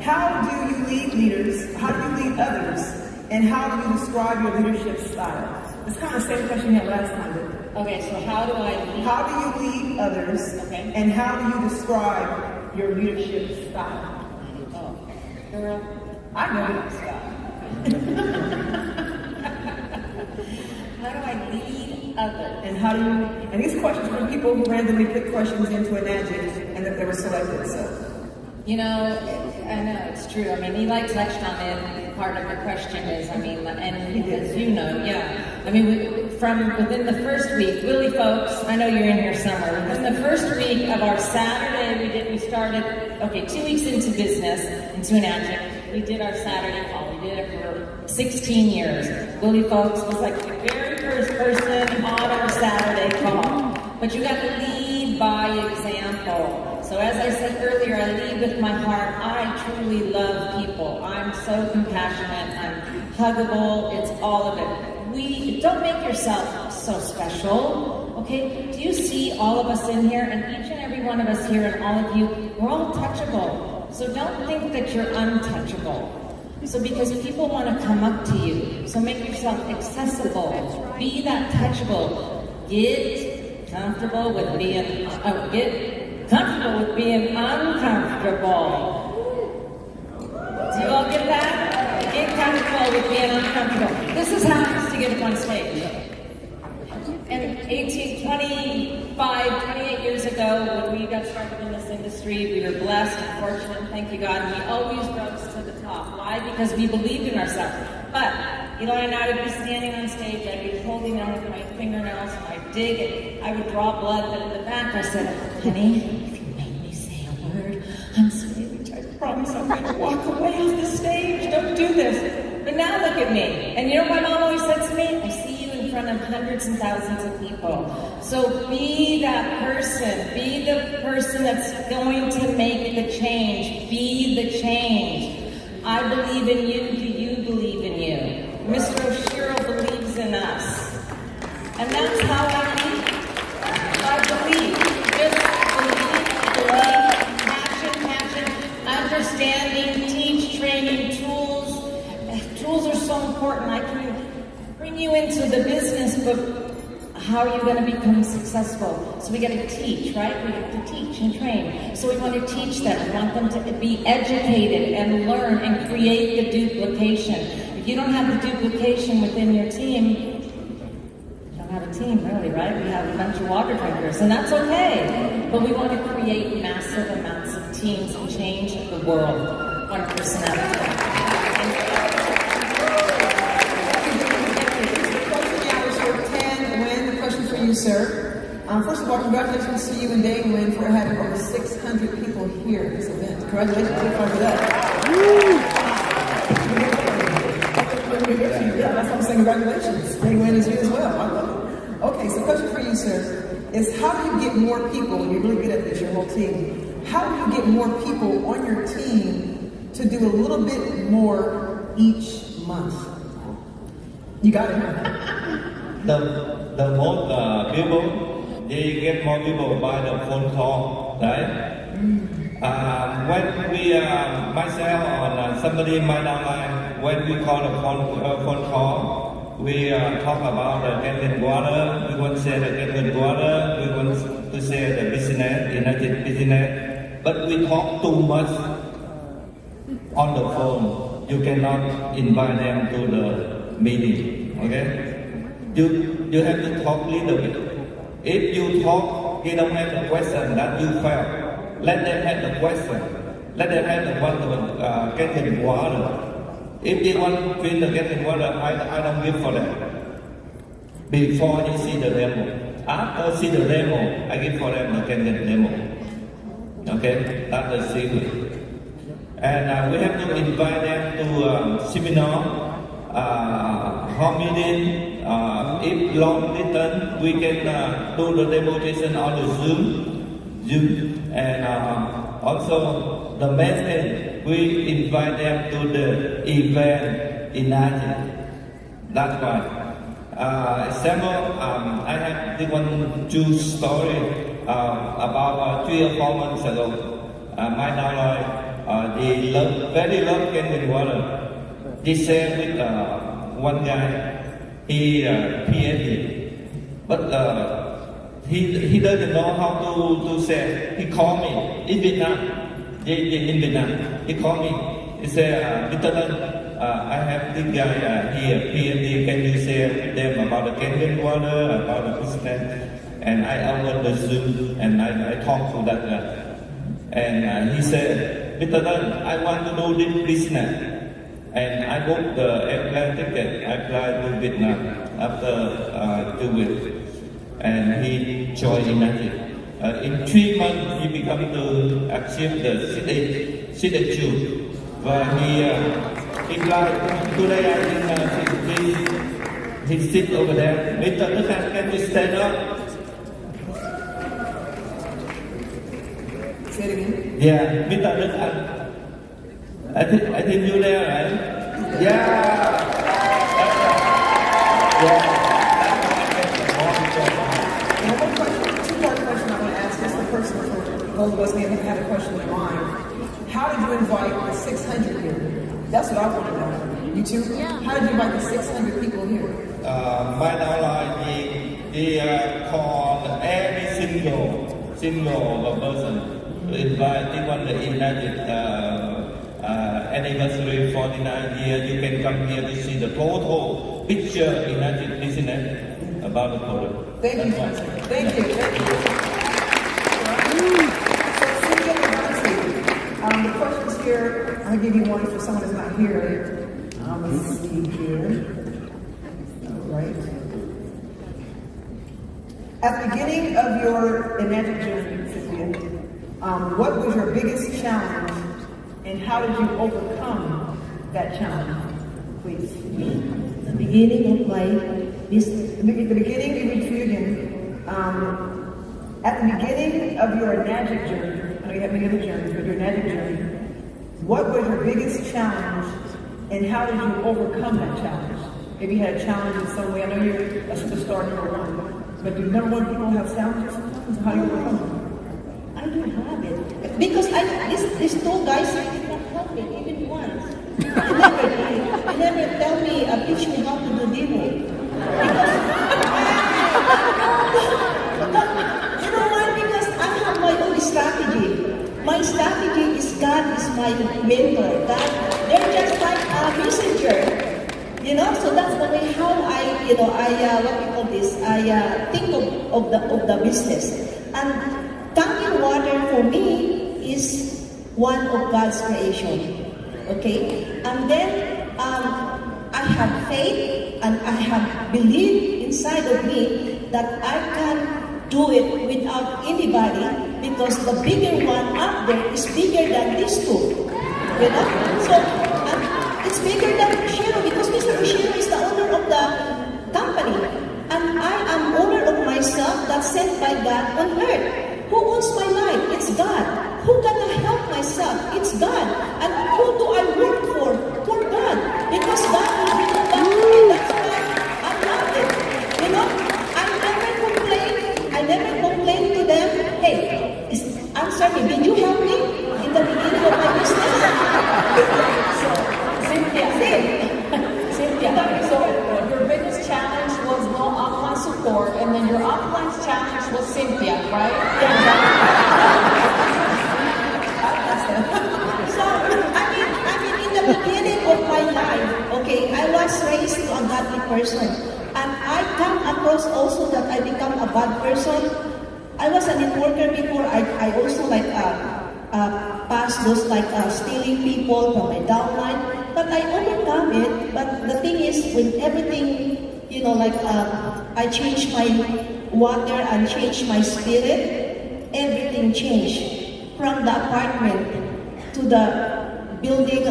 how do you lead leaders? How do you lead others? And how do you describe your leadership style? It's kind of the same question you had last time. Okay, so how do I lead? How do you lead others? Okay. And how do you describe your leadership style? Oh, girl, I know rock it. style. How do I lead others? And how do you, and these questions from people who randomly put questions into Enagic and that they were selected, so. You know, I know, it's true. I mean, Eli touched on it. Part of the question is, I mean, and as you know, yeah. I mean, from within the first week, Willie folks, I know you're in here somewhere. Within the first week of our Saturday, we started, okay, 2 weeks into business, into Enagic, we did our Saturday call. We did it for 16 years. Willie folks was like the very first person on our Saturday call. But you got to lead by example. So as I said earlier, I lead with my heart. I truly love people. I'm so compassionate. I'm huggable. It's all of it. Don't make yourself so special, okay? Do you see all of us in here, and each and every one of us here, and all of you, we're all touchable. So don't think that you're untouchable. So because people want to come up to you, so make yourself accessible. Be that touchable. Get comfortable with being uncomfortable. Do you all get that? Get comfortable with being uncomfortable. This is how I used to get up on stage. And 28 years ago, when we got started in this industry, we were blessed and fortunate, thank you God, and we always rose to the top. Why? Because we believed in ourselves. But Eli and I would be standing on stage, I'd be holding them with my fingernails, and I'd dig it. I would draw blood, but in the back I said, honey, if you make me say a word, I'm sorry, I promise I'm going to walk away off the stage. Don't do this. But now look at me. And you know what my mom always said to me? I see you in front of hundreds and thousands of people. So be that person. Be the person that's going to make the change. Be the change. I believe in you. Do you believe in you? Mr. Oshiro believes in us. And that's how I lead. I believe. Just believe, passion, understanding, teach, training, tools. Tools are so important. I can bring you into the business, but how are you going to become successful? So we got to teach, right? We have to teach and train. So we want to teach them. We want them to be educated and learn and create the duplication. If you don't have the duplication within your team, you don't have a team really, right? We have a bunch of water drinkers, and that's okay. But we want to create massive amounts of teams and change the world, one person at a time. For you, sir. First of all, congratulations to you and Dane Wynn for having over 600 people here at this event. Congratulations for that. Yeah, that's what I'm saying. Congratulations. Dane Wynn is here as well. I love it. Okay, so question for you, sir, is how do you get more people, and you're really good at this, your whole team, how do you get more people on your team to do a little bit more each month? You got it. The most people, they get more people by the phone call, right? When we, myself or somebody in my downline, when we call a phone call, we talk about the getting water, we want to say the getting water, we want to say the business, Enagic business, but we talk too much on the phone. You cannot invite them to the meeting, okay? You have to talk a little bit. If you talk, you don't have the question that you felt. Let them have the question. Let them have the one to getting water. If they want to drink the getting water, I don't give for them. Before they see the demo. After see the demo, I give for them the getting demo. Okay, that's the secret. And we have to invite them to seminar, home meeting. If long distance, we can do the demonstration on the Zoom. And also the main thing, we invite them to the event in Enagic. That's why. Example, I have this one true story about 3 or 4 months ago. My downline, they very love getting water. They share with one guy, he PhD, but he doesn't know how to say. He called me in Vietnam. In Vietnam, he called me. He said, Mr. Lân, I have this guy here, PhD. Can you share with them about the getting water, about the business? And I opened the Zoom and I talked to that guy. And he said, Mr. Lân, I want to do this business. And I booked the airplane ticket. I fly to Vietnam after 2 weeks. And he joined Enagic. In 3 months, he became to achieve the citizenship. But he fly today. I think he sit over there. Mr. Lucas, can you stand up? Say it again. Yeah, Mr. Lucas. I think you there, right? Yeah. Yeah. One question, two-part question I want to ask is the person for those of us who haven't had a question in mind. How did you invite the 600 here? That's what I want to know. You too? Yeah. How did you invite the 600 people here? My downline, he called every single person to invite even the Enagic anniversary 49 years. You can come here to see the total picture Enagic business about the product. Thank you, Pastor. Thank you. The questions here, I'll give you one for someone who's not here. Let's see here. All right. At the beginning of your Enagic journey, Cynthia, what was your biggest challenge and how did you overcome that challenge? Please. The beginning of my business. The beginning, you read for you again. At the beginning of your Enagic journey, I know you have many other journeys, but your Enagic journey, what was your biggest challenge and how did you overcome that challenge? Maybe you had a challenge in some way. I know you're a superstar number one, but do number one people have challenges sometimes? How do you overcome them? I don't have it. Because these 2 guys did not help me even once. They never tell me, teach me how to do demo. You know why? Because I have my own strategy. My strategy is God is my mentor. They're just like a messenger. You know, so that's the way how I think of the business. And tanking water for me is one of God's creation. Okay? And then I have faith and I have belief inside of me that I can do it without anybody because the bigger one up there is bigger than these 2. You know? So it's bigger than Shiro because Mr. Shiro is the owner of the company. And I am owner of myself that's sent by God on earth. Who owns my life? It's God. Who can I help myself? It's God. And who do I work for? For God. person. And I come across also that I become a bad person. I was a networker before. I also like past those like stealing people from my downline. But I overcome it. But the thing is, when everything, you know, like I changed my water and changed my spirit, everything changed. From the apartment to the building,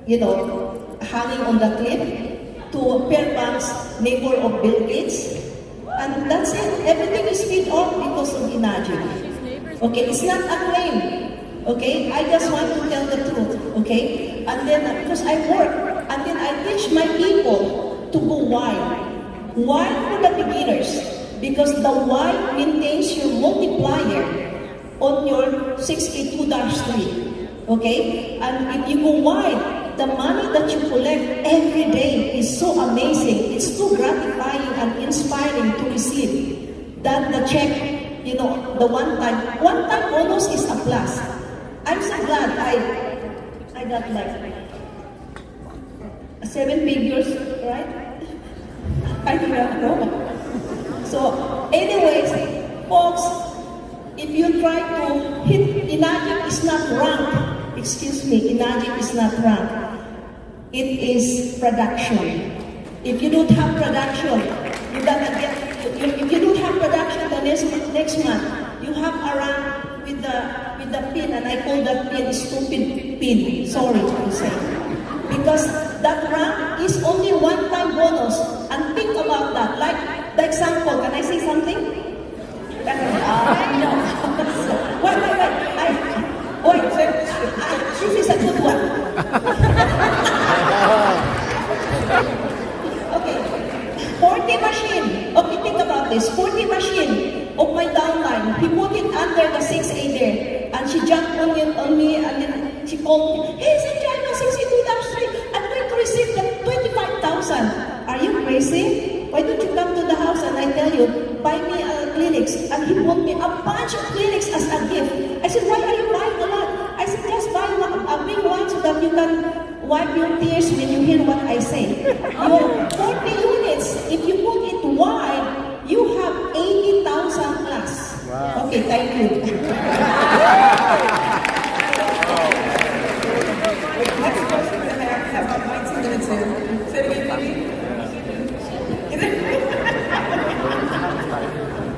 you know, hanging on the cliff, to Fairbanks, neighbor of Bill Gates. And that's it. Everything is paid off because of Enagic. Okay, it's not a claim. Okay, I just want to tell the truth. Okay, and then because I work, and then I teach my people to go wide. Wide for the beginners, because the wide maintains your multiplier on your 682-3. Okay, and if you go wide, the money that you collect every day is so amazing. It's so gratifying and inspiring to receive. That the check, you know, the one-time bonus is a plus. I'm so glad I got like 7 figures, right? I do not know. So, anyways, folks, if you try to hit Enagic is not rank. Excuse me, Enagic is not rank. It is production. If you don't have production, you gotta get. If you don't have production the next month, you have a rank with the pin, and I call that pin stupid pin. Sorry to say, because that rank is only one-time bonus. And think about that. Like the example. Can I say something? No. Wait. This is a good one. Okay. 40 machine. Okay, think about this. 40 machine of my downline. He put it under the 6A there. And she jumped on me, and then she called me. Hey, Santiago, 62-3. I'm going to receive the 25,000. Are you crazy? Why don't you come to the house and I tell you, buy me a Kleenex? And he bought me a bunch of Kleenex as a gift. I said, why are you buying a lot? I said, just buy a big one so that you can wipe your tears when you hear what I say. Your 40 units, if you put it wide, you have 80,000 plus. Wow. Okay, thank you. Next question that I have about 19 minutes in. Say it again, please.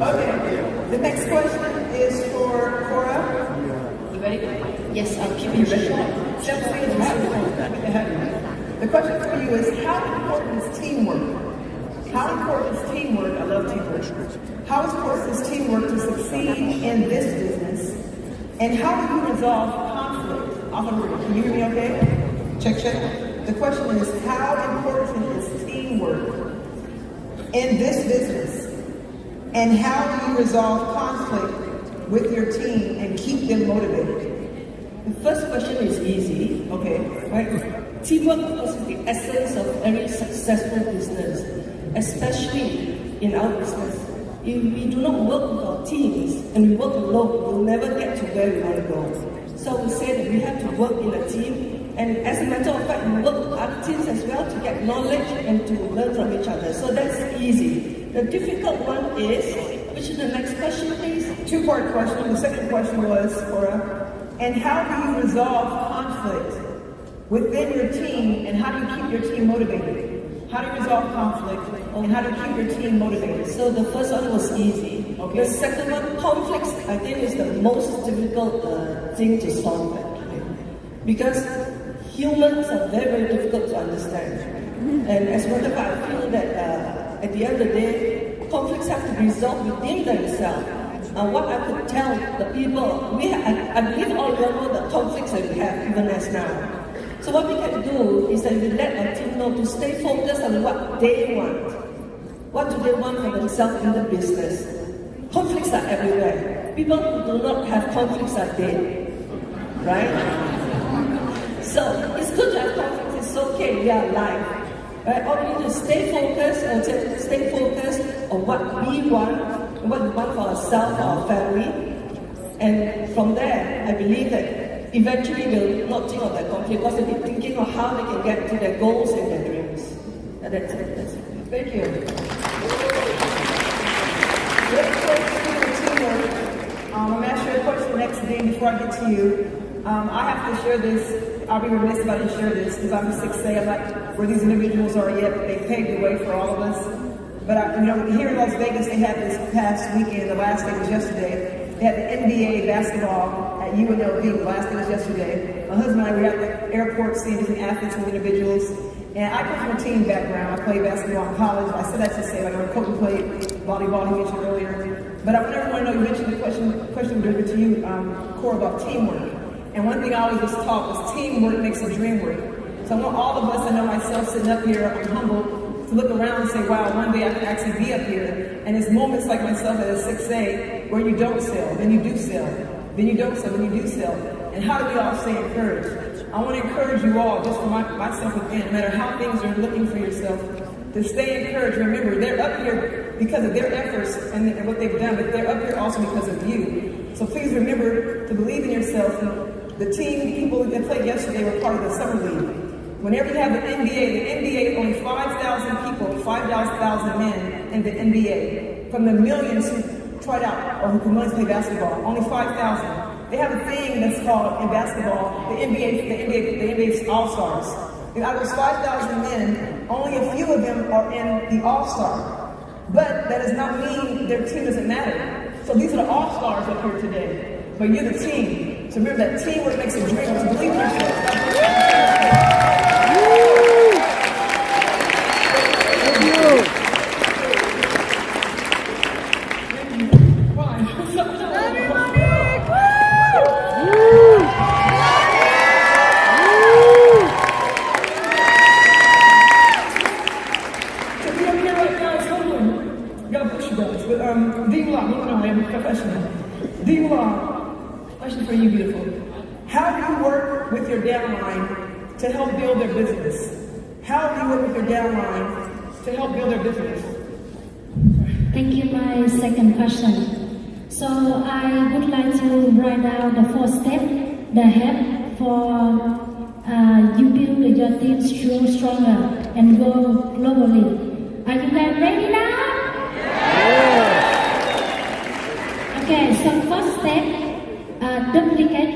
Okay, the next question is for Cora. You ready? Yes, I'll keep you ready. The question for you is, how important is teamwork? How important is teamwork? I love teamwork. How important is teamwork to succeed in this business? And how do you resolve conflict? Can you hear me okay? Check. The question is, how important is teamwork in this business? And how do you resolve conflict with your team and keep them motivated? The first question is easy. Okay. Right? Teamwork, of course, is the essence of every successful business, especially in our business. If we do not work with our teams and we work alone, we'll never get to where we want to go. So we say that we have to work in a team, and as a matter of fact, we work with other teams as well to get knowledge and to learn from each other. So that's easy. The difficult one is, which is the next question, please? Two-part question. The second question was, Cora, and how do you resolve conflict within your team, and how do you keep your team motivated? How do you resolve conflict, and how do you keep your team motivated? So the first one was easy. Okay. The second one, conflicts, I think is the most difficult thing to solve. Because humans are very, very difficult to understand. And as a matter of fact, I feel that at the end of the day, conflicts have to be resolved within themselves. And what I could tell the people, I believe all of you know the conflicts that we have, even as now. So what we can do is that we let our team know to stay focused on what they want. What do they want for themselves in the business? Conflicts are everywhere. People who do not have conflicts are dead. Right? So it's good to have conflicts, it's okay, we are alive. Right? All we need to stay focused on what we want, and what we want for ourselves, for our family. And from there, I believe that eventually they'll not think of that conflict because they'll be thinking of how they can get to their goals and their dreams. And that's it. Thank you. I'm going to ask you a question next, Dean, before I get to you. I have to share this. I'll be remiss if I didn't share this, because I'm a 6A. I'm not where these individuals are yet, but they paved the way for all of us. But here in Las Vegas, they had this past weekend. The last day was yesterday. They had the NBA basketball at UNLV. The last day was yesterday. My husband and I were at the airport seeing different athletes and individuals. And I come from a team background. I played basketball in college. I said that to say, like, I'm a coach and played volleyball, he mentioned earlier. But I would never want to know, you mentioned the question was to you, Cora, about teamwork. And one thing I always was taught was teamwork makes a dream work. So I want all of us, I know myself sitting up here, I'm humbled, to look around and say, wow, one day I can actually be up here. And it's moments like myself at a 6A where you don't sell, then you do sell, then you don't sell, then you do sell. And how do we all stay encouraged? I want to encourage you all, just for myself again, no matter how things are looking for yourself, to stay encouraged. Remember, they're up here because of their efforts and what they've done, but they're up here also because of you. So please remember to believe in yourself. The team people that played yesterday were part of the summer league. Whenever you have the NBA only 5,000 people, 5,000 men in the NBA. From the millions who tried out or who can play basketball, only 5,000. They have a thing that's called in basketball, the NBA's All-Stars. Out of those 5,000 men, only a few of them are in the All-Star. But that does not mean their team doesn't matter. So these are the All-Stars up here today. But you're the team. So remember that teamwork makes a dream. So believe in yourself. Question for you, beautiful. How do you work with your downline to help build their business? How do you work with your downline to help build their business? Thank you. My second question. So I would like to write down the 4 steps that help for you build your team stronger and go globally. Are you guys ready now? Okay, so first step, duplicate.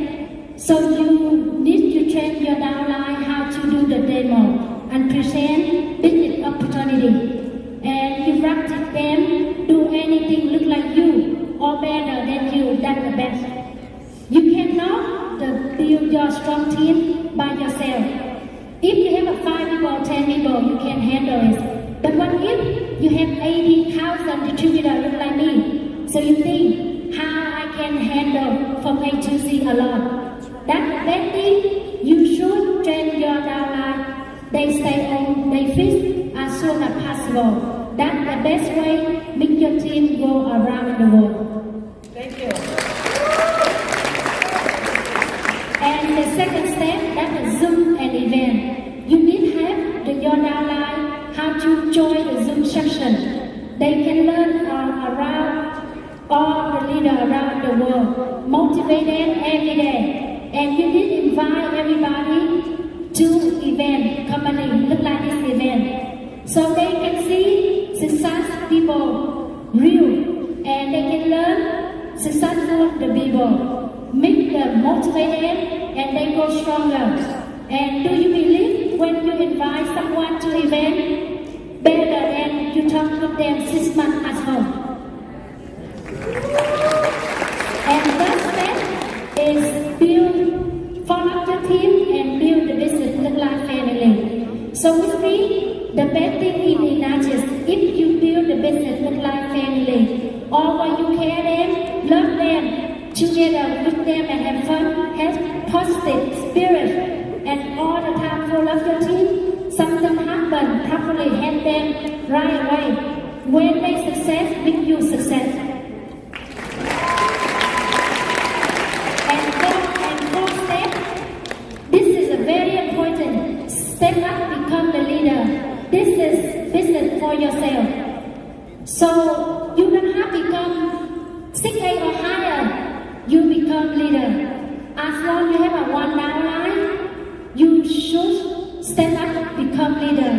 So you need to train your downline how to do the demo and present business opportunity. And you practice them, do anything look like you or better than you, that's the best. You cannot build your strong team by yourself. If you have a 5 people, 10 people, you can handle it. But what if you have 80,000 distributors look like me? So you think, how I can handle from A to Z alone? That's the best thing. You should train your downline. They stay on their feet as soon as possible. That's the best way to make your team go around the world. Thank you. And the second step, that's Zoom and event. You need help with your downline how to join the Zoom session. They can learn around all the leaders around the world. Motivate them every day. And you need to invite everybody to event, company, look like this event. So they can see success people real. And they can learn successful the people. Make them, motivate them, and they go stronger. And do you believe when you invite someone to event, better than you talk with them 6 months at home? And third step is build, follow the team and build the business look like family. So with me, the best thing in Enagic, if you build the business look like family, always you care them, love them, together with them and have fun, have positive spirit, and all the time full of your team, something happen, properly help them right away. When they success, make you success. Very important. Step up, become the leader. This is business for yourself. So you don't have to become 6A or higher. You become leader. As long as you have a one downline, you should step up, become leader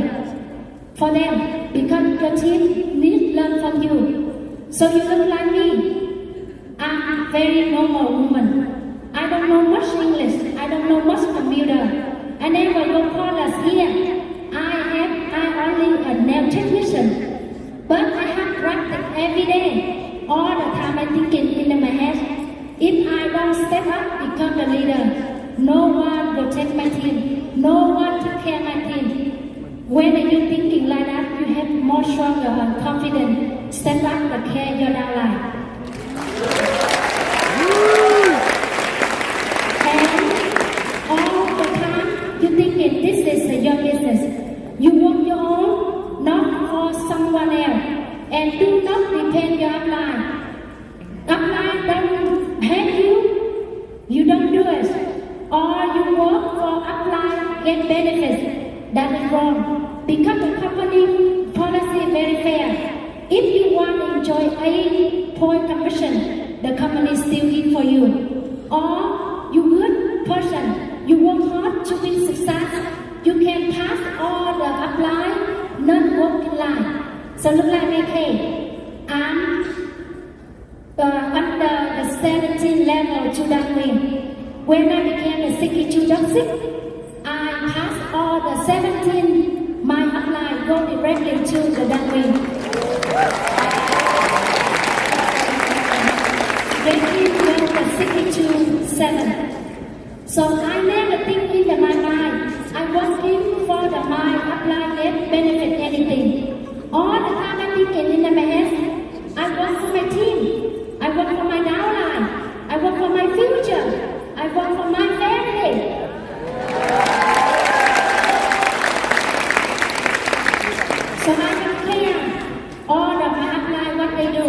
for them. Because your team need learn from you. So you look like me. I'm a very normal woman. I don't know much English. I don't know much computer. I never go college here. I only a nail technician. But I have practice every day. All the time I'm thinking in my head, if I don't step up, become the leader, no one will take my team. No one take care of my team. When you're thinking like that, you have more stronger and confident. Step up the care your downline. And all the time, you thinking this is your business. You work your own, not for someone else. And do not depend your upline. Upline don't help you, you don't do it. Or you work for upline, get benefits. That is wrong. Because the company policy is very fair. If you want to enjoy 8-point commission, the company still give for you. Or you good person, you work hard to win success, you can pass all the upline, not work in line. So look like me, hey, I'm under the 17 level to downwind. When I became a 62.6, I passed all the 17, my upline go directly to the downwind. Getting to the 62.7. So I never think in my mind, I working for the my upline get benefit anything. All the time I'm thinking in my head, I work for my team, I work for my downline, I work for my future, I work for my family. So I don't care all of my upline what they do.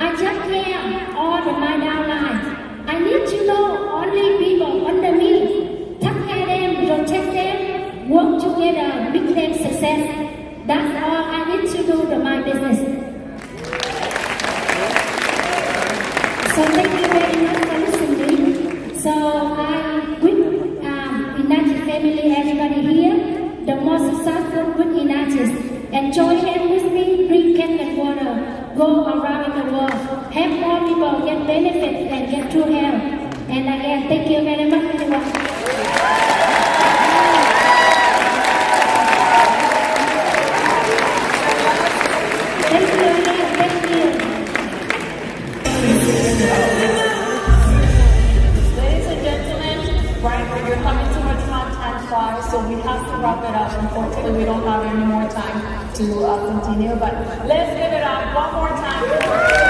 I just care all of my downline. I need to know only people under me. Take care of them, protect them, work together, make them success. That's all I need to do to my business. So thank you very much for listening. So I with Enagic family, everybody here, the most successful with Enagic. And join hands with me, drink canned water, go around the world, help more people get benefits and get true health. And again, thank you very much, everyone. So we have to wrap it up. Unfortunately, we don't have any more time to continue, but let's give it up one more time.